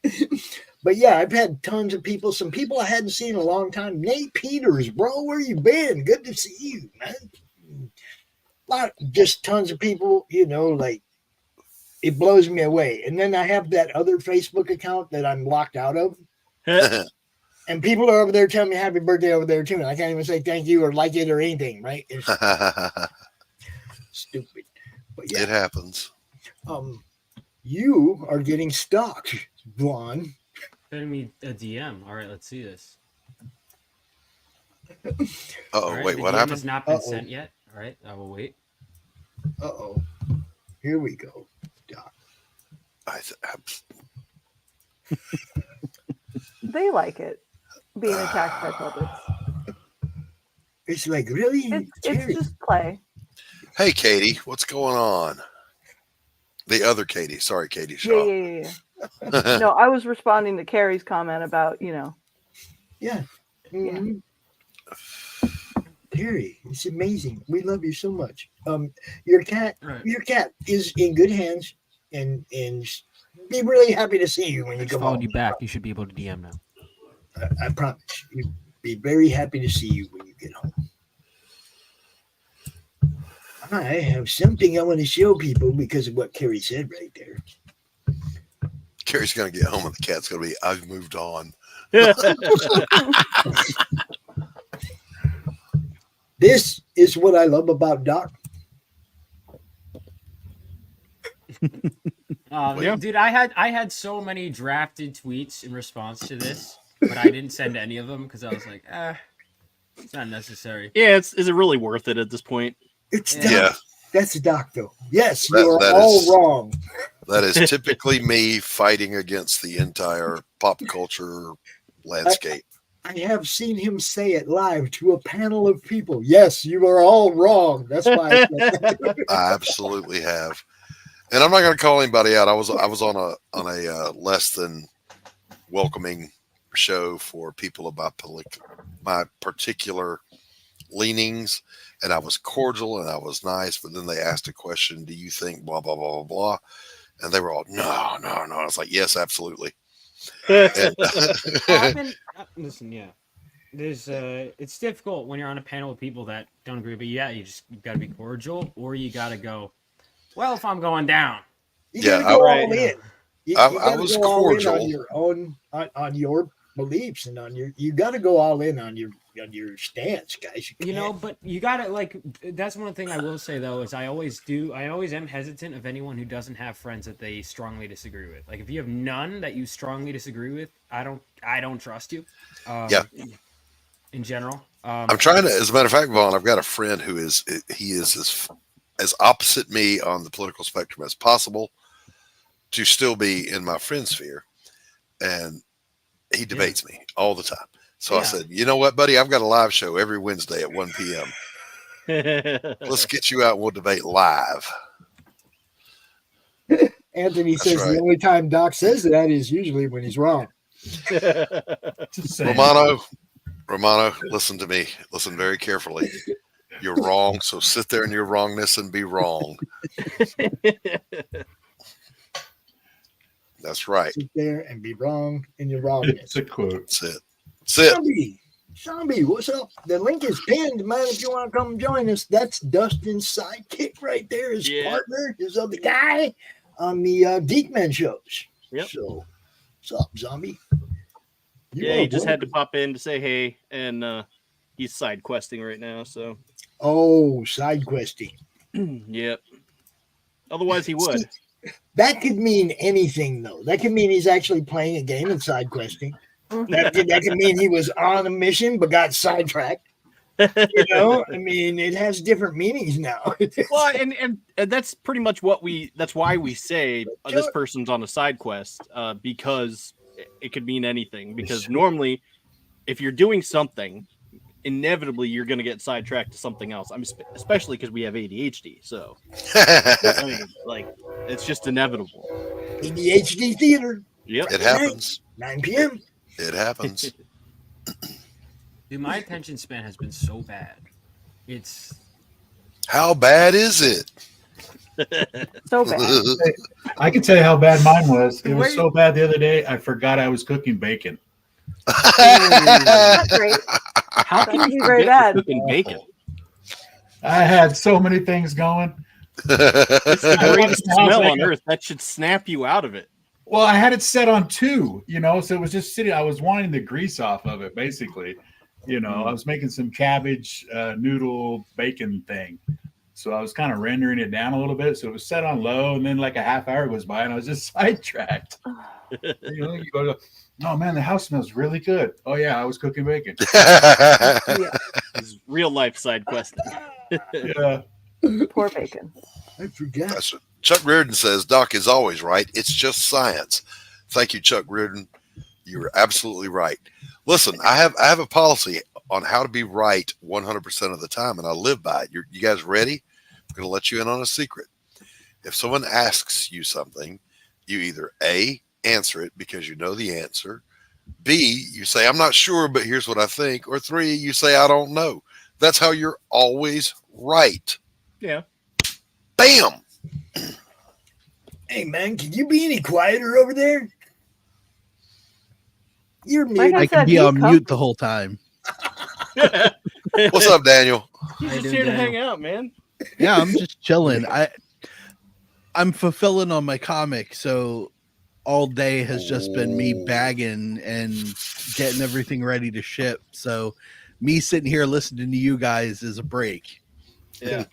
it. But yeah, I've had tons of people, some people I hadn't seen in a long time. Nate Peters, bro, where you been? Good to see you, man. Just tons of people, like it blows me away. And then I have that other Facebook account that I'm locked out of. And people are over there telling me happy birthday over there too. And I can't even say thank you or like it or anything, right? It's stupid. But yeah. It happens. You are getting stalked, Vaughn. Send me a DM. All right, let's see this. Oh, wait, what DM happened? has not been sent yet. All right, I will wait. Here we go, Doc. They like it, being attacked by puppets. It's like, really? It's just play. Hey, Katie, what's going on? The other Katie. Sorry, Katie Shaw. Yeah. No, I was responding to Carrie's comment about, Yeah. Mm-hmm. Carrie, it's amazing. We love you so much. Your cat is in good hands, and be really happy to see you when you come Followed home. you back. You should be able to DM now. I promise. You'd be very happy to see you when you get home. I have something I want to show people because of what Carrie said right there. Carrie's going to get home and the cat's going to be, I've moved on. This is what I love about Doc. Dude, I had so many drafted tweets in response to this, but I didn't send any of them because I was like, it's not necessary. Yeah, is it really worth it at this point? It's Doc. That's Doc, though. Yes, you are that all is- wrong. That is typically me fighting against the entire pop culture landscape. I have seen him say it live to a panel of people. Yes, you are all wrong. That's why I absolutely have. And I'm not going to call anybody out. I was on a less than welcoming show for people about my particular leanings, and I was cordial and I was nice, but then they asked a question, do you think blah blah blah blah blah, and they were all no. I was like, yes, absolutely. Listen, there's it's difficult when you're on a panel with people that don't agree, but you got to be cordial, or you got to go, well, if I'm going down, you gotta go all in. I was cordial on your own, on your beliefs, and you got to go all in on your stance, guys. But you gotta that's one thing I will say though is I always am hesitant of anyone who doesn't have friends that they strongly disagree with. Like if you have none that you strongly disagree with, I don't trust you. In general, I'm trying to. As a matter of fact, Vaughn, I've got a friend who is as opposite me on the political spectrum as possible to still be in my friend sphere, and he debates me all the time. So I said, you know what, buddy? I've got a live show every Wednesday at 1 p.m. Let's get you out and we'll debate live. Anthony says the only time Doc says that is usually when he's wrong. Romano, listen to me. Listen very carefully. You're wrong, so sit there in your wrongness and be wrong. That's right. Sit there and be wrong in your wrongness. It's a quote. That's it. Zombie, what's up? The link is pinned, man. If you want to come join us, that's Dustin's sidekick right there, his partner, his other guy on the Geekmen shows. Yep. So, what's up, Zombie? He just had to pop in to say hey, and he's side questing right now. So. Oh, side questing. Yep. Otherwise, he would. That could mean anything, though. That could mean he's actually playing a game and side questing. That could mean he was on a mission but got sidetracked. I mean, it has different meanings now. Well, and that's pretty much that's why we say this person's on a side quest, because it could mean anything. Because normally, if you're doing something inevitably you're going to get sidetracked to something else. Especially because we have ADHD. So, I mean, like, it's just inevitable. ADHD theater. Yep. It happens. 9 p.m. It happens. Dude, my attention span has been so bad. It's How bad is it? So bad. I can tell you how bad mine was. It Where was you- so bad the other day, I forgot I was cooking bacon. That's great. How That can would you be very forget bad. to cooking bacon? I had so many things going. It's the I greatest was smell like on earth. That should snap you out of it. Well, I had it set on 2, so it was just sitting. I was wanting the grease off of it, basically. I was making some cabbage noodle bacon thing. So I was kind of rendering it down a little bit. So it was set on low, and then like a half hour goes by, and I was just sidetracked. You go, oh man, the house smells really good. Oh yeah, I was cooking bacon. It's real life side quest. Yeah. Poor bacon. I forgot. That's what Chuck Reardon says. Doc is always right. It's just science. Thank you, Chuck Reardon. You're absolutely right. Listen, I have a policy on how to be right 100% of the time, and I live by it. You guys ready? I'm going to let you in on a secret. If someone asks you something, you either A, answer it because you know the answer. B, you say, I'm not sure, but here's what I think. Or 3, you say, I don't know. That's how you're always right. Yeah. Bam. Hey, man, can you be any quieter over there? You're Like muted. I can said, be he on come- mute the whole time. What's up, Daniel? He's How you just doing, here to hang Daniel? out, man. Yeah, I'm just chilling. I'm fulfilling on my comic, so all day has just been me bagging and getting everything ready to ship. So me sitting here listening to you guys is a break. Yeah.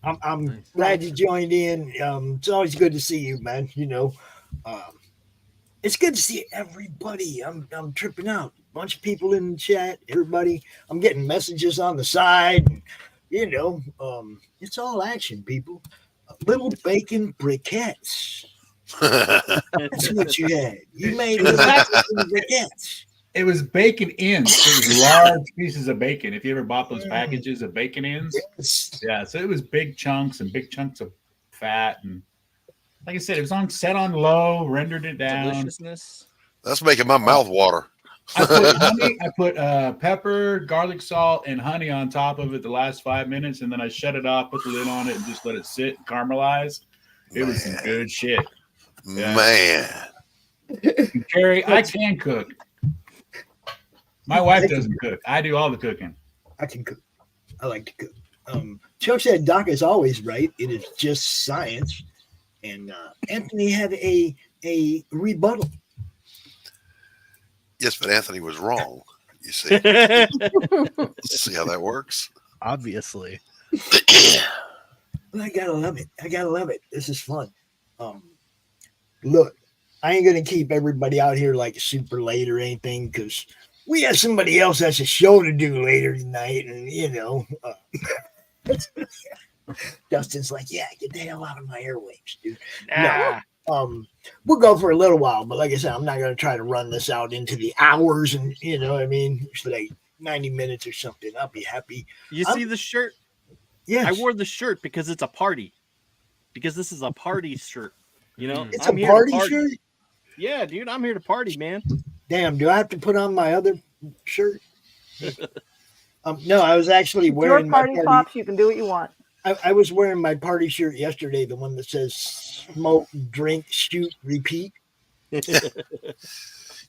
I'm glad you joined in. It's always good to see you, man. It's good to see everybody. I'm tripping out. Bunch of people in the chat. Everybody. I'm getting messages on the side. It's all action, people. Little bacon briquettes. That's what you had. You made little bacon briquettes. It was bacon ends. It was large pieces of bacon. If you ever bought those packages of bacon ends, yeah. So it was big chunks and big chunks of fat, and like I said, it was set on low, rendered it down. Deliciousness. That's making my mouth water. I put honey. I put pepper, garlic salt, and honey on top of it the last 5 minutes, and then I shut it off, put the lid on it, and just let it sit, caramelize. It was some good shit. Yeah. Man. Carrie, I can cook. My wife doesn't cook. I do all the cooking. I can cook. I like to cook. Chuck said Doc is always right. It is just science. And Anthony had a rebuttal. Yes, but Anthony was wrong. You see. See how that works? Obviously. Well, I gotta love it. This is fun. Look, I ain't gonna keep everybody out here like super late or anything because we have somebody else that's a show to do later tonight, and Dustin's like, yeah, get the hell out of my airwaves, dude. Nah. No, we'll go for a little while, but like I said, I'm not gonna try to run this out into the hours, and what I mean, it's like 90 minutes or something. I'll be happy. You see the shirt? Yes. I wore the shirt because it's a party. Because this is a party shirt. It's I'm a here to party shirt. Yeah, dude, I'm here to party, man. Damn, do I have to put on my other shirt? No, I was actually wearing Your my party pops. You can do what you want. I was wearing my party shirt yesterday, the one that says smoke, drink, shoot, repeat.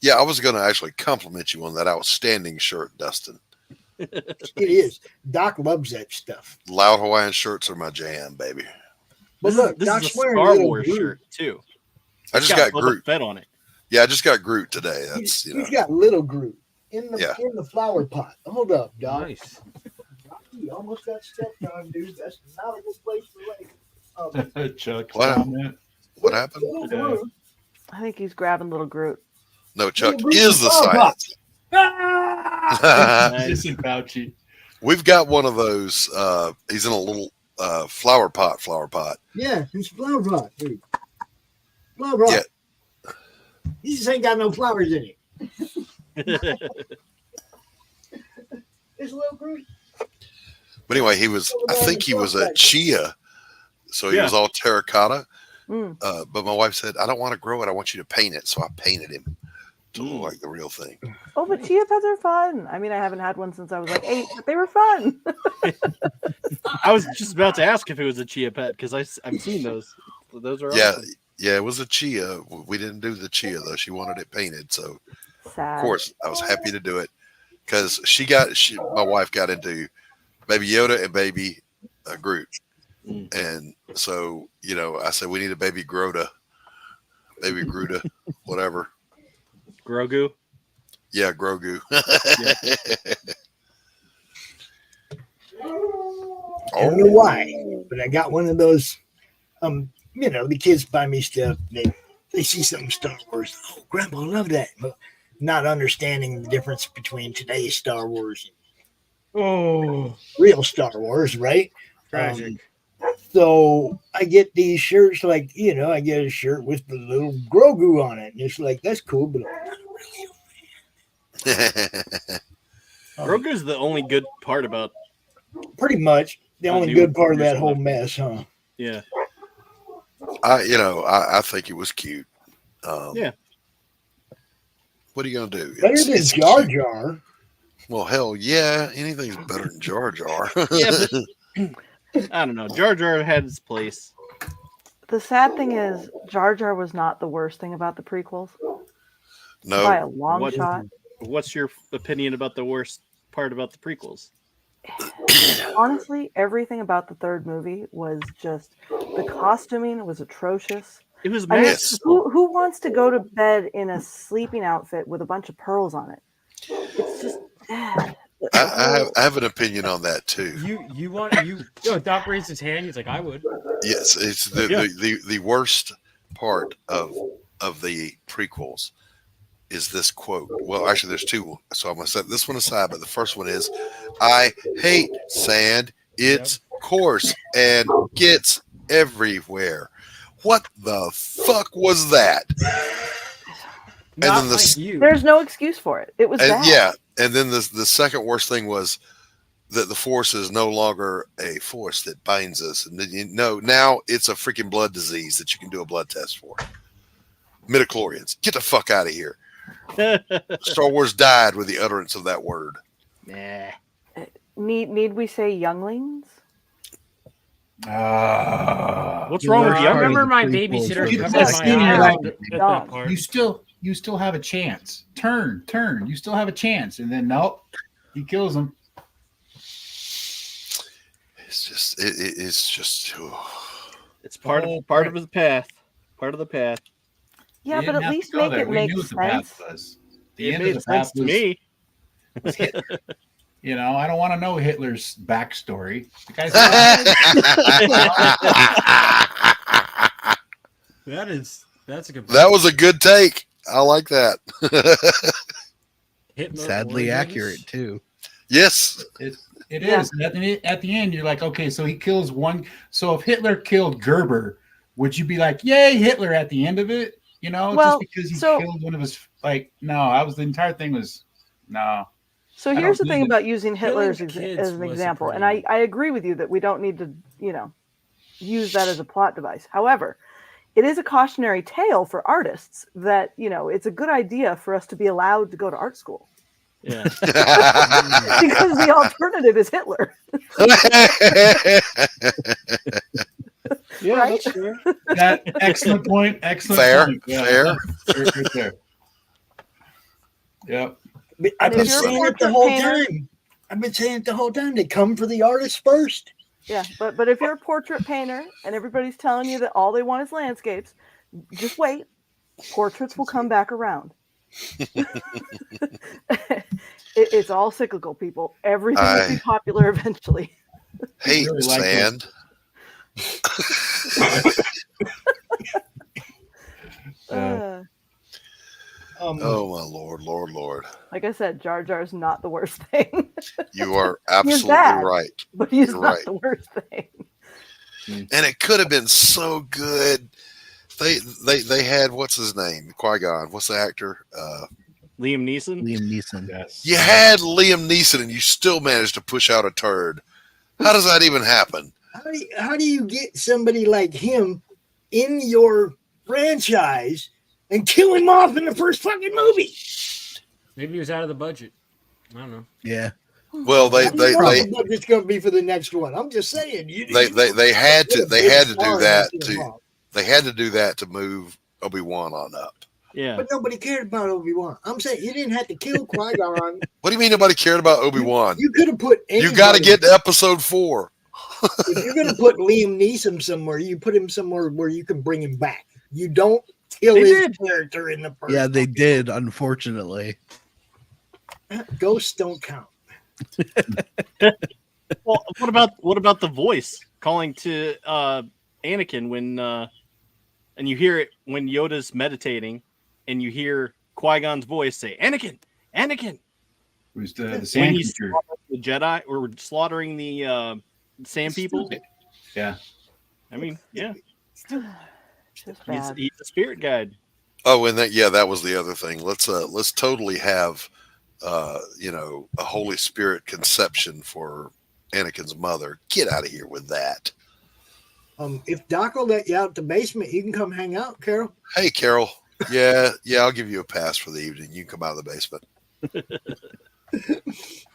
Yeah, I was going to actually compliment you on that outstanding shirt, Dustin. It is. Doc loves that stuff. Loud Hawaiian shirts are my jam, baby. But look, This Doc's is a wearing Star little Wars Groot. shirt too. I just got Boba Groot. Fett on it. Yeah, I just got Groot today. That's He's got little Groot in the Yeah. flower pot. Hold up, Doc. Nice. You almost got stepped on, dude. That's not a good place to lay. Chuck, What? comment. What happened? Little Yeah. Groot. I think he's grabbing little Groot. No, Chuck Little Groot is the flower pot. science. Listen, Fauci. We've got one of those. He's in a little flower pot. Yeah, it's flower pot, dude. Flower pot. Yeah. He just ain't got no flowers in it. This little Groot. But anyway, I think he was a chia, so he was all terracotta. But my wife said, I don't want to grow it. I want you to paint it. So I painted him to look like the real thing. Oh, but chia pets are fun. I mean, I haven't had one since I was like 8, but they were fun. I was just about to ask if it was a chia pet because I've seen those. Those are awesome. Yeah, it was a chia. We didn't do the chia though. She wanted it painted, so Sad. of course I was happy to do it because my wife got into Baby Yoda and Baby Groot, and so I said we need a Baby Groda, Baby Gruda, whatever. Grogu. Yeah, Grogu. I don't know why, but I got one of those. The kids buy me stuff. They see something Star Wars. Oh, Grandpa, I love that. But not understanding the difference between today's Star Wars and real Star Wars, right? Tragic. So I get these shirts, like I get a shirt with the little Grogu on it, and it's like that's cool, but Grogu's the only good part about. Pretty much the only good part of that whole mess, huh? Yeah. I think it was cute. Yeah. What are you gonna do? Better than Jar Jar. Well, hell yeah, anything's better than Jar Jar. Yeah, but, I don't know. Jar Jar had his place. The sad thing is, Jar Jar was not the worst thing about the prequels. No, by a long shot. What's your opinion about the worst part about the prequels? Honestly, everything about the third movie was just the costuming was atrocious. It was I mean, mess. who wants to go to bed in a sleeping outfit with a bunch of pearls on it? It's just. I have an opinion on that too. Doc raised his hand. He's like, I would. Yes, it's the worst part of the prequels is this quote. Well, actually, there's two, so I'm gonna set this one aside. But the first one is, "I hate sand. It's coarse and gets everywhere." What the fuck was that? Not like you. There's no excuse for it. It was bad. Yeah, and then the second worst thing was that the Force is no longer a force that binds us, and now it's a freaking blood disease that you can do a blood test for. Midichlorians, get the fuck out of here. Star Wars died with the utterance of that word. Nah. Need we say younglings? What's wrong with you? I remember my babysitter covered my eye. You still have a chance. Turn. You still have a chance, and then nope, he kills him. It's just. It's part of the path. Part of the path. Yeah, but at least make it make sense. The end made of the path sense to me. was Hitler. I don't want to know Hitler's backstory. The guy's that's a good. That was a good take. I like that. Sadly accurate too. Yes, it is. At the end, you're like, okay, so he kills one. So if Hitler killed Gerber, would you be like, yay, Hitler at the end of it? Just because he killed one of his, no, the entire thing was, no. So here's the thing about using Hitler as an example, and I agree with you that we don't need to, use that as a plot device. However, it is a cautionary tale for artists that, it's a good idea for us to be allowed to go to art school. Yeah. Because the alternative is Hitler. Yeah, right? that's fair. That excellent point. Excellent fair, point. Yeah. Fair. Right there. Yep. I've been saying it the whole time. I've been saying it the whole time. They come for the artist first. Yeah, but if you're a portrait painter and everybody's telling you that all they want is landscapes, just wait. Portraits will come back around. It's all cyclical, people. Everything will be popular eventually. Hate really sand. Oh my Lord. Like I said, Jar Jar's not the worst thing. You are absolutely right. But he's not the worst thing. And it could have been so good. They had what's his name? Qui-Gon. What's the actor? Liam Neeson. Liam Neeson. Yes. You had Liam Neeson, and you still managed to push out a turd. How does that even happen? How do you get somebody like him in your franchise and kill him off in the first fucking movie? Maybe he was out of the budget. I don't know. Yeah. Well, they it's going to be for the next one. I'm just saying. They had to do that they had to do that to move Obi-Wan on up. Yeah. But nobody cared about Obi-Wan. I'm saying you didn't have to kill Qui-Gon. What do you mean nobody cared about Obi-Wan? You could have put You got to get to episode 4. If you're going to put Liam Neeson somewhere, you put him somewhere where you can bring him back. You don't kill his character in the first. Yeah, they did, unfortunately. Ghosts don't count. Well, what about the voice calling to Anakin when and you hear it when Yoda's meditating, and you hear Qui-Gon's voice say, "Anakin, Anakin." It was the when sand he's creature. slaughtering the Jedi or slaughtering the sand people. Yeah. I mean, yeah. bad. He's a spirit guide. Oh, and that was the other thing. Let's totally have a Holy Spirit conception for Anakin's mother. Get out of here with that. If Doc will let you out the basement, you can come hang out, Carol. Hey, Carol. Yeah, I'll give you a pass for the evening. You can come out of the basement.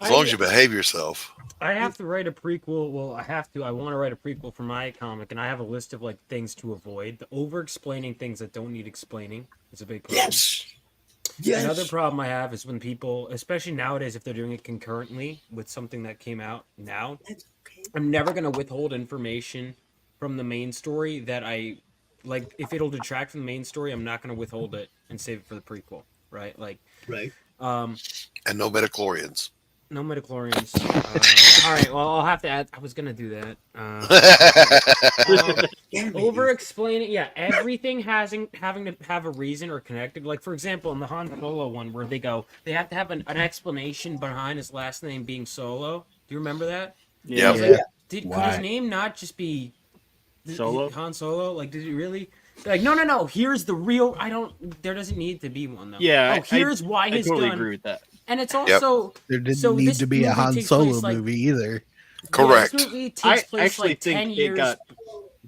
As long as you behave yourself. I have to write a prequel. Well, I want to write a prequel for my comic, and I have a list of like things to avoid. The over-explaining things that don't need explaining is a big problem. Yes. Another problem I have is when people, especially nowadays, if they're doing it concurrently with something that came out now, I'm never going to withhold information from the main story that I like. If it'll detract from the main story, I'm not going to withhold it and save it for the prequel. Right? Like, right. And no midichlorians. No midichlorians. All right. Well, I'll have to add. I was gonna do that. Over explaining. Yeah, everything having to have a reason or connected. Like for example, in the Han Solo one, where they have to have an explanation behind his last name being Solo. Do you remember that? Yeah. Like, could his name not just be Solo? Han Solo? Like, did it really? Like, no. Here's the real. There doesn't need to be one though. Yeah. Here's why his I totally gun. agree with that. And it's also there didn't need to be a Han Solo movie either. Correct. This movie takes place actually like think 10 it years got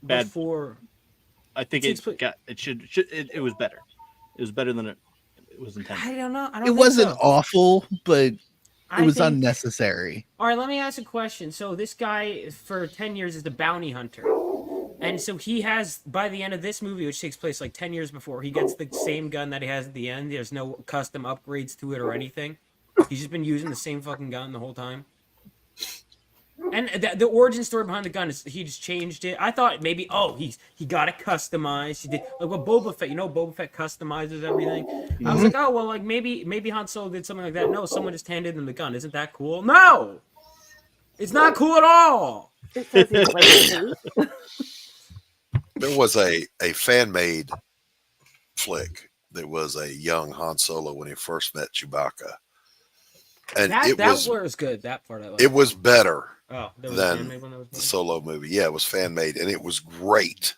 bad before. I think it was better. It was better than it was intended. I don't know. I don't It think wasn't so. awful, but I it was think- unnecessary. All right, let me ask a question. So this guy for 10 years is the bounty hunter. And so he has, by the end of this movie, which takes place like 10 years before, he gets the same gun that he has at the end. There's no custom upgrades to it or anything. He's just been using the same fucking gun the whole time. And the origin story behind the gun is he just changed it. I thought maybe, he got it customized. He did like what Boba Fett, Boba Fett customizes everything. I was like, oh well, like maybe Han Solo did something like that. No, someone just handed him the gun. Isn't that cool? No, it's not cool at all. It says he plays it. There was a fan-made flick that was a young Han Solo when he first met Chewbacca. And that was good. That part I liked. It was better there was a than fan-made one that was the better? Solo movie. Yeah, it was fan-made, and it was great.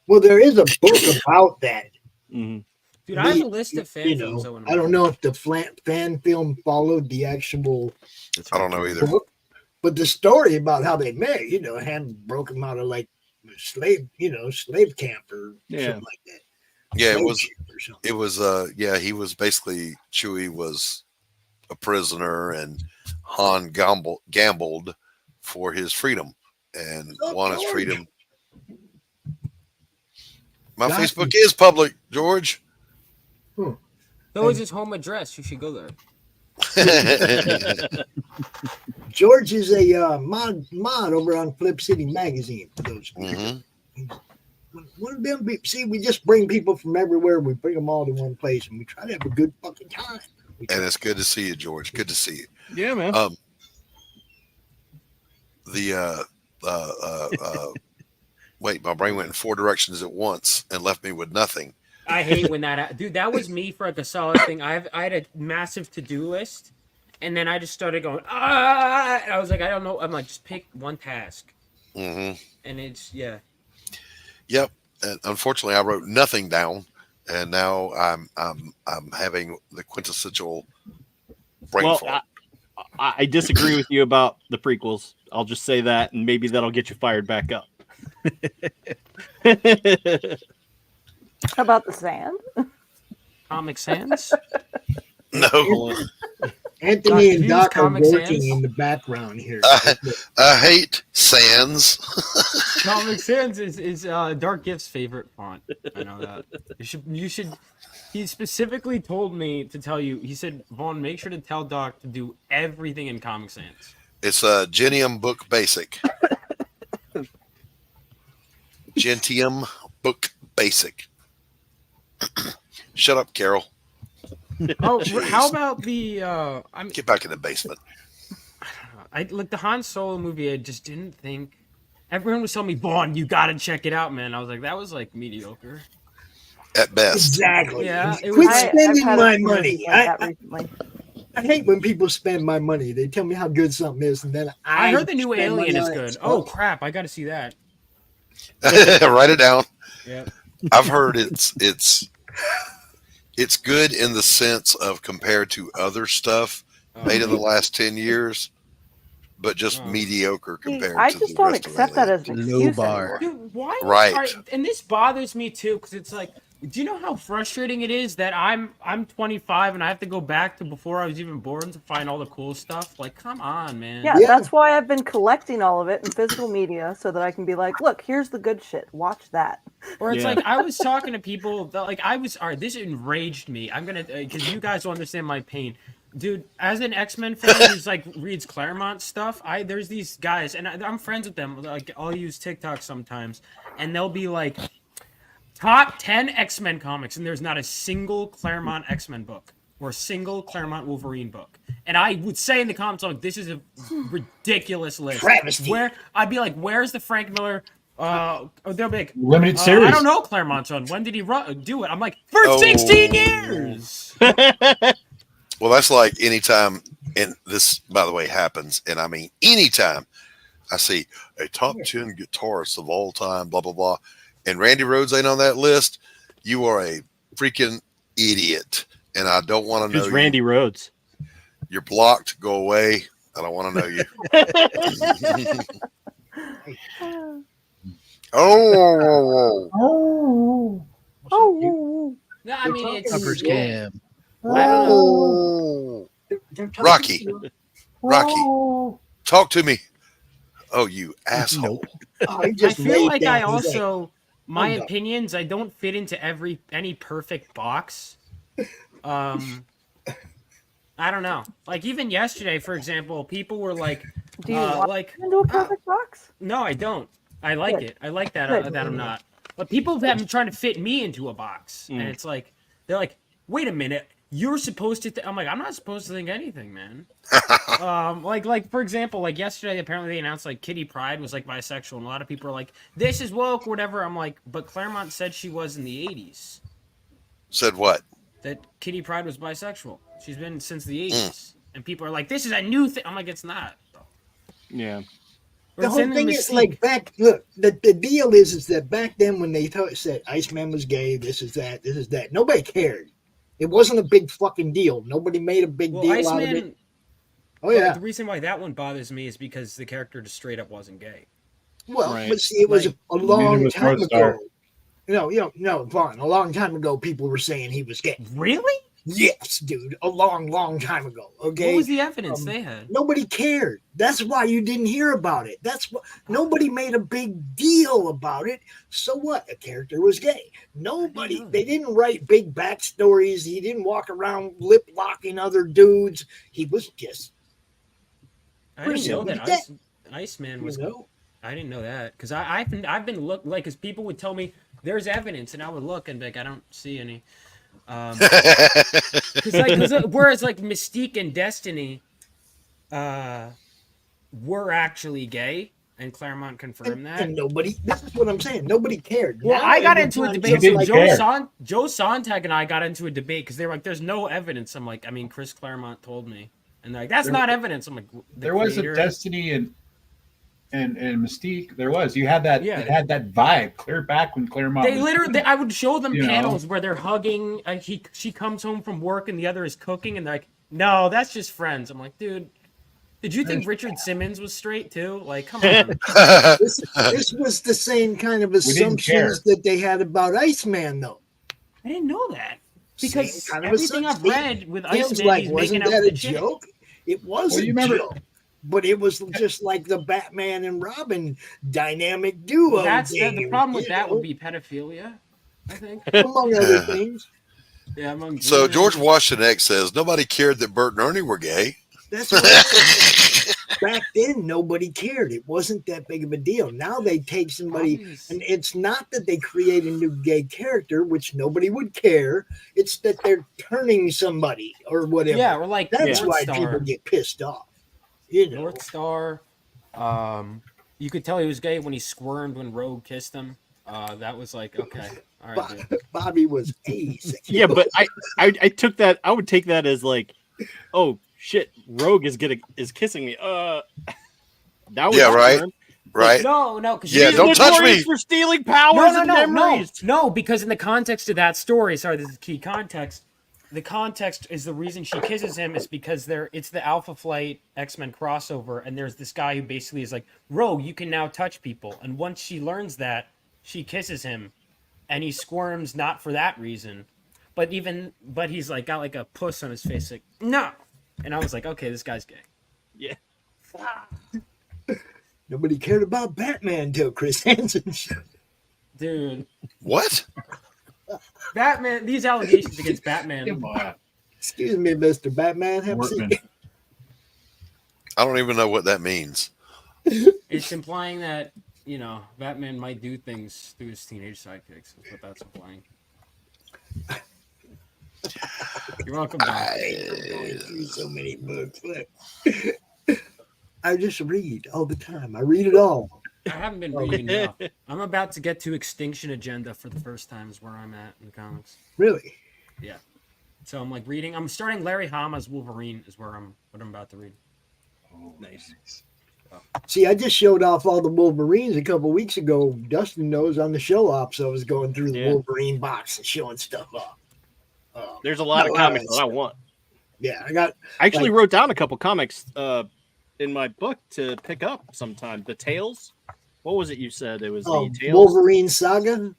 Well, there is a book about that. Mm-hmm. Dude, I have a list of fan films. I don't know if the fan film followed the actual. I don't know either. Book, but the story about how they met, Han broke him out of like slave camp or something like that. Yeah, it was he was basically, Chewie was a prisoner, and Han gambled for his freedom and won his freedom. My Facebook is public, George. That was his home address. You should go there. George is a mod over on Flip City Magazine. For those one of them. See, we just bring people from everywhere. We bring them all to one place, and we try to have a good fucking time. And it's good to see you, George. Good to see you. Yeah, man. Wait, my brain went in 4 directions at once and left me with nothing. I hate when dude. That was me for like a solid thing. I had a massive to-do list, and then I just started going. I was like, I don't know. I'm like, just pick one task. Mm-hmm. And it's yeah. Yep. And unfortunately, I wrote nothing down and now I'm having the quintessential brain Well, fart. I disagree with you about the prequels. I'll just say that, and maybe that'll get you fired back up. How about the sand? Comic Sans? No. Anthony and Doc are Comic working Sans? in the background here. I hate Sans. Comic Sans is Dark Gift's favorite font. I know that. You should. He specifically told me to tell you. He said, Vaughn, make sure to tell Doc to do everything in Comic Sans. It's a Gentium Book Basic. Gentium Book Basic. Shut up, Carol. Oh, how about the? Get back in the basement. I like the Han Solo movie. I just didn't think. Everyone was telling me, Vaughn, you gotta check it out, man. I was like, that was like mediocre. At best. Exactly. Yeah, it Quit was- spending I've had my experiences money. like that recently. I hate when people spend my money. They tell me how good something is, and then I heard the new spend Alien money is on it. good. Oh crap! I gotta see that. Write it down. Yeah. I've heard it's good in the sense of compared to other stuff made in the last 10 years, but just mediocre compared I to just the don't rest accept of that Alien. as an excuse anymore. Dude, why? Right. And this bothers me too, because it's like, do you know how frustrating it is that I'm 25 and I have to go back to before I was even born to find all the cool stuff? Like, come on, man. Yeah, that's why I've been collecting all of it in physical media so that I can be like, look, here's the good shit. Watch that. Or it's like I was talking to people that like all right, this enraged me. I'm gonna because you guys will understand my pain, dude. As an X-Men fan who's like reads Claremont stuff, there's these guys and I'm friends with them. Like I'll use TikTok sometimes, and they'll be like top 10 X-Men comics, and there's not a single Claremont X-Men book or a single Claremont Wolverine book. And I would say in the comments, like, this is a ridiculous list. Travesty. Where I'd be like, where's the Frank Miller? They're big. Limited series. I don't know Claremont's on. When did he do it? I'm like, for 16 years. Well, that's like anytime, and this, by the way, happens, and I mean anytime I see a top 10 guitarist of all time, blah, blah, blah, and Randy Rhoads ain't on that list, you are a freaking idiot, and I don't want to know Who's Randy Rhoads? You're blocked. Go away. I don't want to know you. Oh. No, I mean, it's Upper scam. Rocky. Talk to me. Oh, you asshole. I feel like I also my opinions. I don't fit into any perfect box. I don't know. Like even yesterday, for example, people were like, Do you want into a perfect box? No, I don't. I like Good. it. I like that Good. that I'm not. But people have been trying to fit me into a box, and it's like they're like, wait a minute, you're supposed to. I'm like, I'm not supposed to think anything, man. Like for example, like yesterday, apparently they announced like Kitty Pryde was like bisexual, and a lot of people are like, this is woke or whatever. I'm like, but Claremont said she was in the 80s. Said what? That Kitty Pryde was bisexual. She's been since the 80s, and people are like, this is a new thing. I'm like, it's not. Yeah. The whole thing is like look, the deal is that back then when they said Iceman was gay, this is that, nobody cared. It wasn't a big fucking deal. Nobody made a big deal out of it. Oh yeah. The reason why that one bothers me is because the character just straight up wasn't gay. Well, but see, it was a long was time North ago. Star. No, Vaughn. A long time ago, people were saying he was gay. Really? Yes, dude. A long time ago. Okay. What was the evidence they had? Nobody cared. That's why you didn't hear about it. That's what nobody made a big deal about it. So what? A character was gay. Nobody. They didn't write big backstories. He didn't walk around lip locking other dudes. He was just. I didn't know that gay. Iceman was. You know? I didn't know that because I've been look like because people would tell me there's evidence and I would look and be like I don't see any. Whereas like Mystique and Destiny, were actually gay, and Claremont confirmed that. And nobody. That's what I'm saying. Nobody cared. Well, Now I got every into a time debate. somebody- Joe Sontag and I got into a debate because they were like, "There's no evidence." I'm like, "I mean, Chris Claremont told me," and they're like, "That's not evidence." I'm like, There was a creator- Destiny and and Mystique, there was. You had that. It had that vibe clear back when Claremont. They literally, I would show them you know. panels where they're hugging. She comes home from work and the other is cooking, and they're like, "No, that's just friends." I'm like, dude, did you think Richard Simmons was straight too? Like, come on. This was the same kind of assumptions that they had about Iceman, though. I didn't know that because Same kind of everything I've assumption. read with It was Iceman, like, he's wasn't making out that with a the chick. joke? It was a joke. But it was just like the Batman and Robin dynamic duo. That's the thing, problem with you that know? would be pedophilia, I think. Among other things. Yeah, among So Bruno. George Washington X says nobody cared that Bert and Ernie were gay. That's what I said. Back then, nobody cared. It wasn't that big of a deal. Now they take somebody, and it's not that they create a new gay character, which nobody would care. It's that they're turning somebody or whatever. Yeah, or like that's North why Star. people get pissed off. You know? North Star. You could tell he was gay when he squirmed when Rogue kissed him. That was like, okay, all right. Dude. Bobby was asexual. Yeah, but I took that. I would take that as like, oh shit, Rogue is kissing me. That was right. Right. No, because don't touch me for stealing powers and memories. No, because in the context of that story, sorry, this is key context. The context is the reason she kisses him is because it's the Alpha Flight X-Men crossover, and there's this guy who basically is like, Rogue, you can now touch people. And once she learns that, she kisses him, and he squirms not for that reason, but he's like got like a puss on his face, like no. And I was like, okay, this guy's gay. Yeah. Nobody cared about Batman till Chris Hansen. Dude. What? Batman, these allegations against Batman. Excuse me, Mr. Batman. Have a seat. I don't even know what that means. It's implying that, Batman might do things through his teenage sidekicks. That's what that's implying. You're welcome. Going through so many books. Look. I just read all the time. I read it all. I haven't been reading enough. I'm about to get to Extinction Agenda for the first time is where I'm at in the comics. Really? Yeah. So I'm like reading. I'm starting Larry Hama's Wolverine is what I'm about to read. Oh, nice. See, I just showed off all the Wolverines a couple weeks ago. Dustin knows on the show off, so I was going through the Wolverine box and showing stuff off. There's a lot of comics that I want. Yeah, I actually wrote down a couple comics in my book to pick up sometime. The Tales. What was it you said? It was the Tales? Wolverine Saga.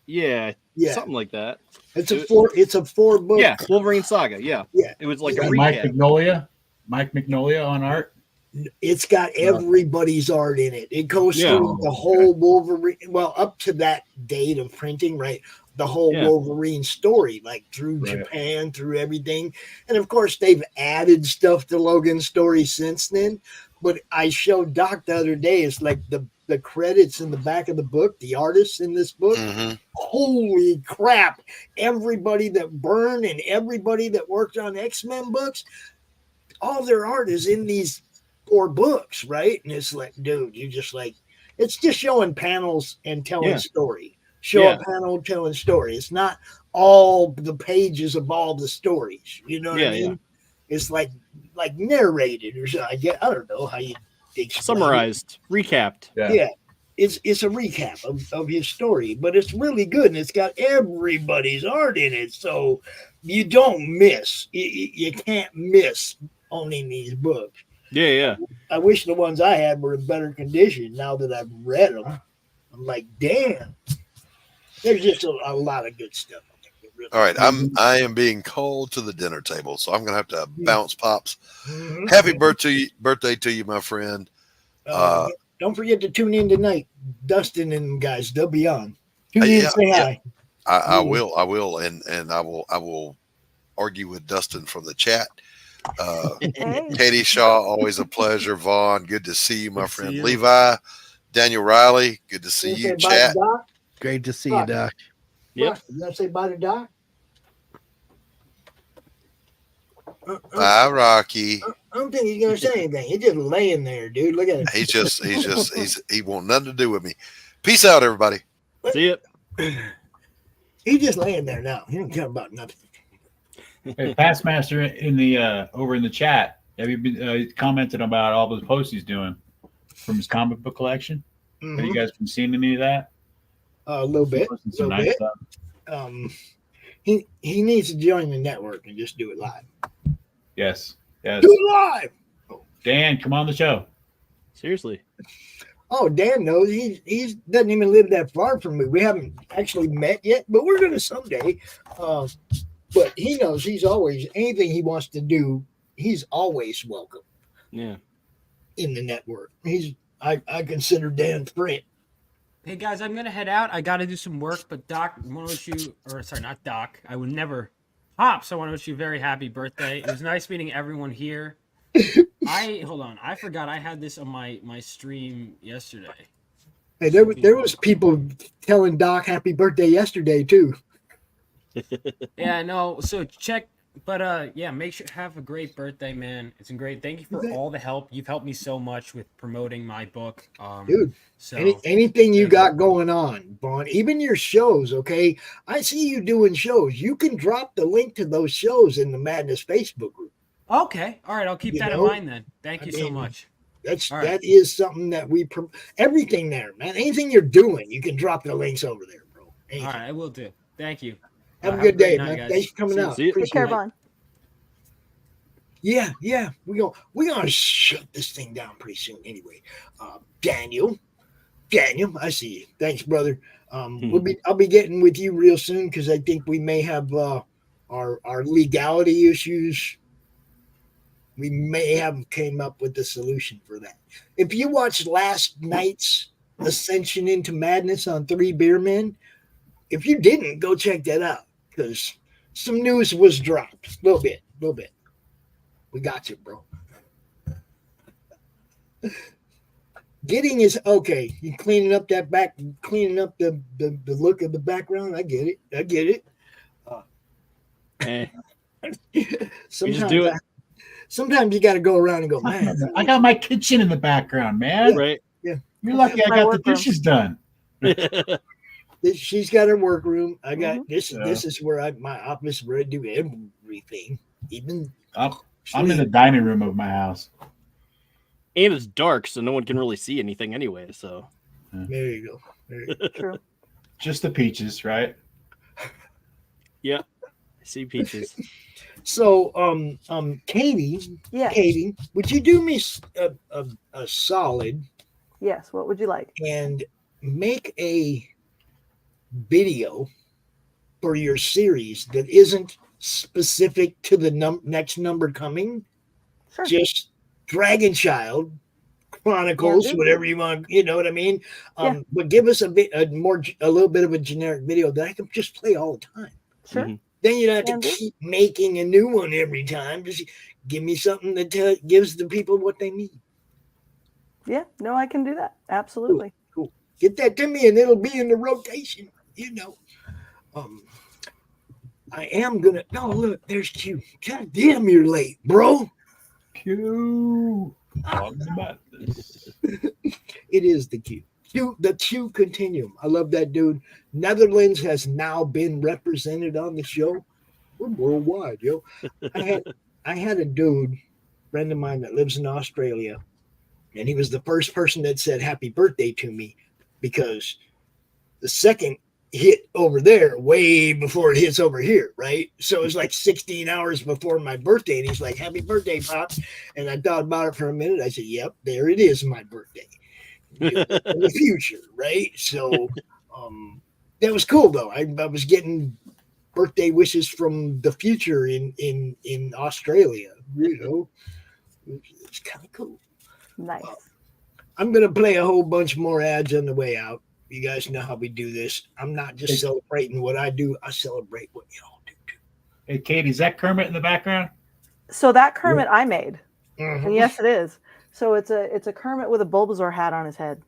Yeah, something like that. It's a four book. Yeah, Wolverine Saga. Yeah, it was like a recap. Mike Mignola on art. It's got everybody's art in it. It goes through the whole Wolverine. Well, up to that date of printing, right? The whole Wolverine story, like through Japan, through everything. And of course, they've added stuff to Logan's story since then. But I showed Doc the other day, it's like the credits in the back of the book, the artists in this book. Mm-hmm. Holy crap. Everybody that burned and everybody that worked on X-Men books, all their art is in these 4 books, right? And it's like, dude, you just like, it's just showing panels and telling story. Show a panel telling story. It's not all the pages of all the stories. You know what I mean? It's like narrated or something. I don't know how you summarized, recapped. Yeah. It's a recap of his story, but it's really good and it's got everybody's art in it. So you don't miss. You can't miss owning these books. Yeah. I wish the ones I had were in better condition now that I've read them. I'm like, damn. There's just a lot of good stuff. All right, I am being called to the dinner table, so I'm gonna have to bounce, Pops. Happy birthday to you, my friend. Don't forget to tune in tonight, Dustin and guys. They'll be on. Tune in, say hi. I will, and I will argue with Dustin from the chat. Katie Shaw, always a pleasure. Vaughn, good to see you, my friend. Levi, Daniel Riley, good to see you. Chat. Great to see you, Doc. Yep. You gonna say bye to Doc? Bye, Rocky. I don't think he's gonna say anything. He's just laying there, dude. Look at him. He want nothing to do with me. Peace out, everybody. See it. He's just laying there now. He don't care about nothing. Hey, Pastmaster in the over in the chat. Have you been commented about all those posts he's doing? from his comic book collection. Have you Mhm. guys been seeing any of that? A little bit. Posting some Little nice bit. stuff. He needs to join the network and just do it live. Yes. Yes. Do it live. Dan, come on the show. Seriously. Oh, Dan knows. He doesn't even live that far from me. We haven't actually met yet, but we're gonna someday. But he knows he's always anything he wants to do. He's always welcome. Yeah. In the network, I consider Dan friend. Hey guys, I'm gonna head out. I gotta do some work, but Doc, I want to wish you, or sorry, not Doc. I would never. Pops, I want to wish you a very happy birthday. It was nice meeting everyone here. Hold on, I forgot I had this on my stream yesterday. Hey, there was people telling Doc happy birthday yesterday too. Yeah, no. So check, but yeah, make sure have a great birthday, man. It's been great. Thank you for all the help. You've helped me so much with promoting my book, Dude. So Anything you got going on, Vaughn, even your shows, okay? I see you doing shows. You can drop the link to those shows in the Madness Facebook group. Okay, all right, I'll keep that in mind then. Thank you so much. That is something that everything there, man. Anything you're doing, you can drop the links over there, bro. Anything. All right, I will do. Thank you. Have a good great day, night, man. guys. Thanks for coming out. Take care, Appreciate it. Vaughn. Yeah. We're gonna shut this thing down pretty soon. Anyway, Daniel, I see you. Thanks, brother. I'll be getting with you real soon because I think we may have our legality issues. We may have came up with the solution for that. If you watched last night's Ascension into Madness on 3 Beer Men, if you didn't, go check that out because some news was dropped. A little bit. We got you, bro. Getting is okay. You cleaning up that back, cleaning up the look of the background. I get it. Sometimes you got to go around and go, man. I got my kitchen in the background, man. Right. Yeah. You're lucky I got the dishes done. She's got her workroom. I got this. This is where my office where I do everything. Even I'm in the dining room of my house. And it's dark, so no one can really see anything anyway. So there you go. True. Just the peaches, right? Yeah, I see peaches. So, Katie. Yeah. Katie, would you do me a solid? Yes. What would you like? And make a video for your series that isn't specific to the next number coming. Sure. Just Dragon Child Chronicles, whatever you want. You know what I mean? But give us a little bit of a generic video that I can just play all the time. Sure. Mm-hmm. Then you don't have to keep making a new one every time. Just give me something that gives the people what they need. Yeah, no, I can do that. Absolutely. Cool. Get that to me and it'll be in the rotation, you know. I am gonna look, there's Q. God damn, you're late, bro. Q. It is the Q. The Q Continuum. I love that dude. Netherlands has now been represented on the show. We're worldwide, yo. I had a dude, friend of mine that lives in Australia, and he was the first person that said happy birthday to me because the second hit over there way before it hits over here, right? So it's like 16 hours before my birthday, and he's like, happy birthday, Pops. And I thought about it for a minute. I said, yep, there it is, my birthday. In the future, right? So that was cool though. I was getting birthday wishes from the future in Australia, you know. It's kind of cool. Nice. I'm gonna play a whole bunch more ads on the way out. You guys know how we do this. I'm not just celebrating what I do, I celebrate what y'all do too. Hey Katie, is that Kermit in the background? So that Kermit I made. Mm-hmm. And yes, it is. So it's a Kermit with a Bulbasaur hat on his head.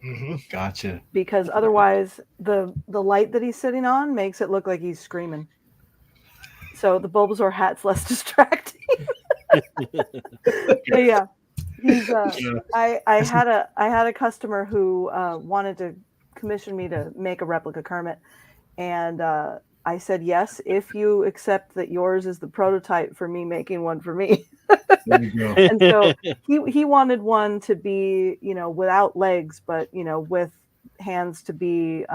Mm-hmm. Gotcha. Because otherwise, the light that he's sitting on makes it look like he's screaming. So the Bulbasaur hat's less distracting. But yeah, he's. I had a customer who wanted to commission me to make a replica Kermit, and I said yes if you accept that yours is the prototype for me making one for me. There you go. And so he wanted one to be, without legs, but with hands to be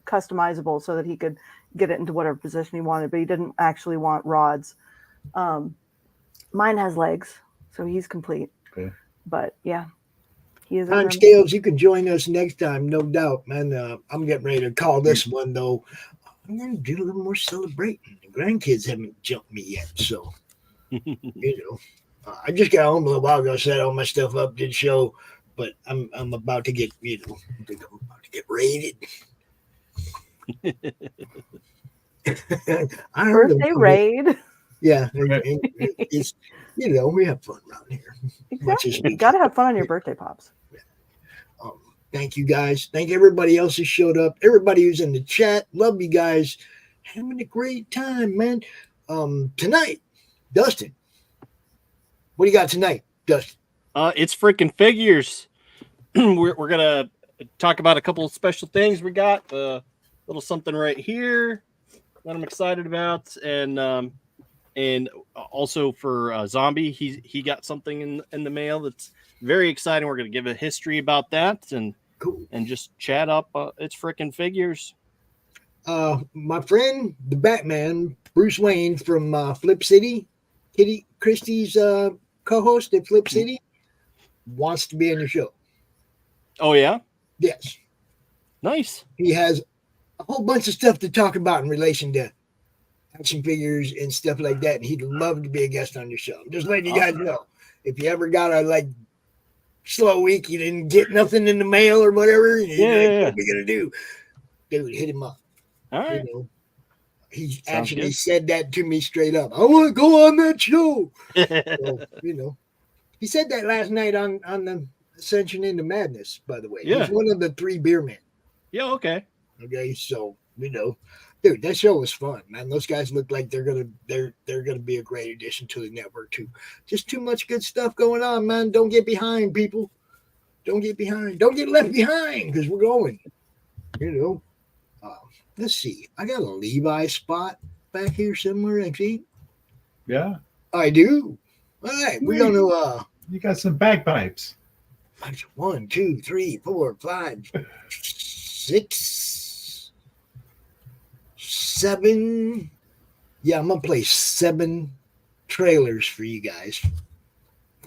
customizable so that he could get it into whatever position he wanted, but he didn't actually want rods. Mine has legs, so he's complete. Okay. But yeah, he is. Time Scales, you can join us next time, no doubt, man. I'm getting ready to call this one though. I'm gonna do a little more celebrating. The grandkids haven't jumped me yet, so I just got home a little while ago, set all my stuff up, did show, but I'm about to get I think I'm about to get raided. I heard Birthday raid. Yeah, it's we have fun around here. Exactly. You got to have fun on your birthday, Pops. Thank you guys. Thank everybody else who showed up. Everybody who's in the chat. Love you guys. Having a great time, man. Tonight, Dustin. What do you got tonight, Dustin? It's freaking figures. We're gonna talk about a couple of special things we got. A little something right here that I'm excited about, and also for Zombie, he got something in the mail that's very exciting. We're gonna give a history about that and just chat up. It's freaking figures. My friend, the Batman, Bruce Wayne from Flip City, Kitty Christie's co-host at Flip City, wants to be in the show. Oh yeah? Yes. Nice. He has a whole bunch of stuff to talk about in relation to action figures and stuff like that, and he'd love to be a guest on your show. I'm just letting you guys know. If you ever got a slow week, you didn't get nothing in the mail or whatever, what are we gonna do? Dude, hit him up. All right. He Sounds actually good. said that to me straight up. I want to go on that show. So, he said that last night on the Ascension into Madness, by the way. Yeah. He's one of the 3 beer men. Yeah, okay. Okay, so dude, that show was fun, man. Those guys look like they're gonna be a great addition to the network too. Just too much good stuff going on, man. Don't get behind, people. Don't get behind. Don't get left behind because we're going. Let's see. I got a Levi spot back here somewhere, I think. Yeah. I do. All right, we're gonna You got some bagpipes. 1, 2, 3, 4, 5, 6, 7. Yeah, I'm gonna play 7 trailers for you guys.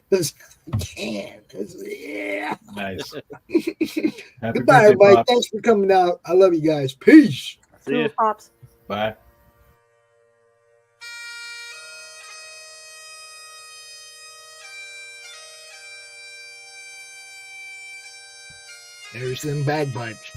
Because I can. Yeah. Nice. Goodbye, Happy birthday, everybody. Pop. Thanks for coming out. I love you guys. Peace. See ya. Pops. Bye. There's them bagpipes.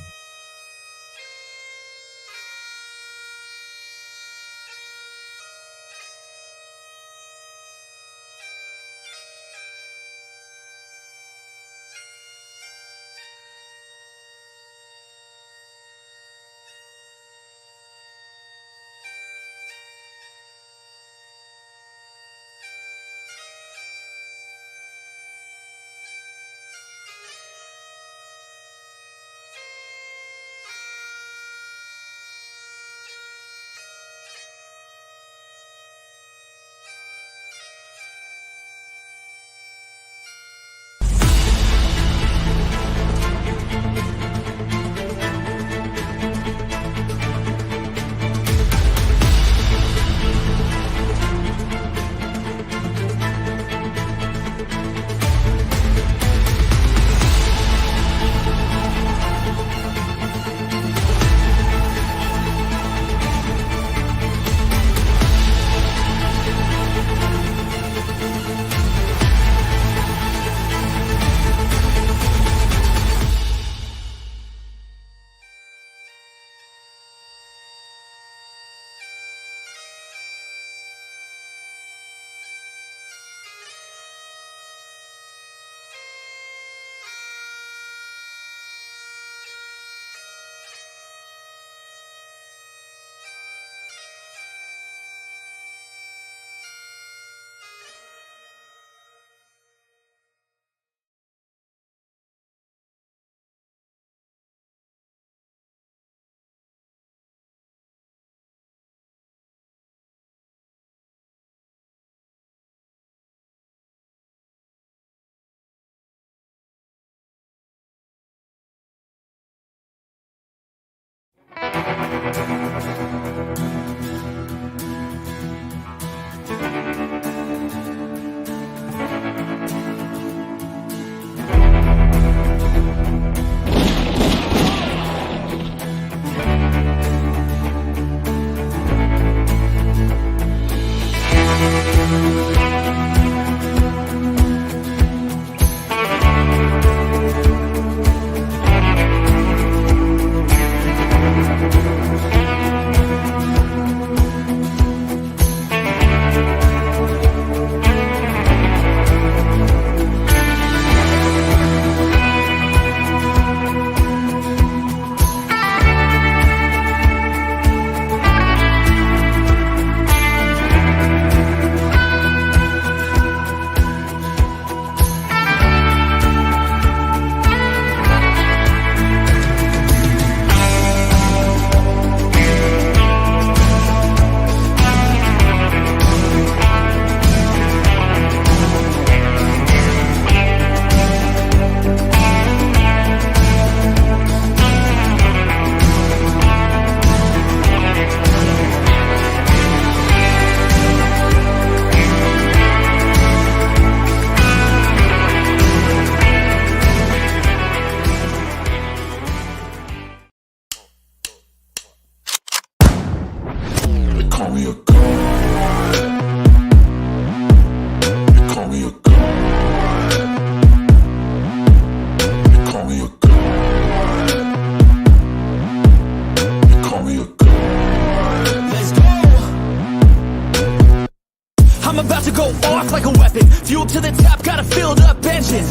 Fuel to the top, got a filled up engine.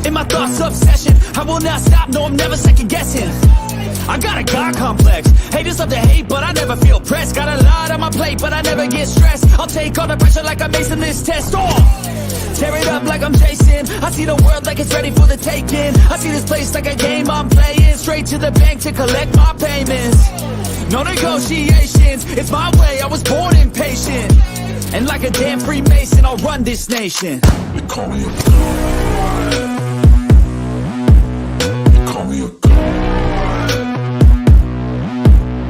In my thoughts, obsession. I will not stop, no, I'm never second guessing. I got a God complex. Haters love to hate, but I never feel pressed. Got a lot on my plate, but I never get stressed. I'll take all the pressure like I'm acing this test. Tear it up like I'm Jason. I see the world like it's ready for the taking. I see this place like a game I'm playing. Straight to the bank to collect my payments. No negotiations, it's my way, I was born impatient. And like a damn Freemason, I'll run this nation. They call me a god. They call me a god.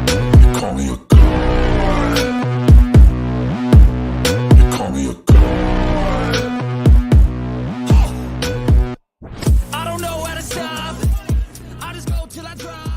They call me a god. They call me a god. I don't know how to stop. I just go till I drop.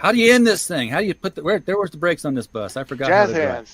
How do you end this thing? How do you put the where's the brakes on this bus? I forgot. Jazz how to drive. hands.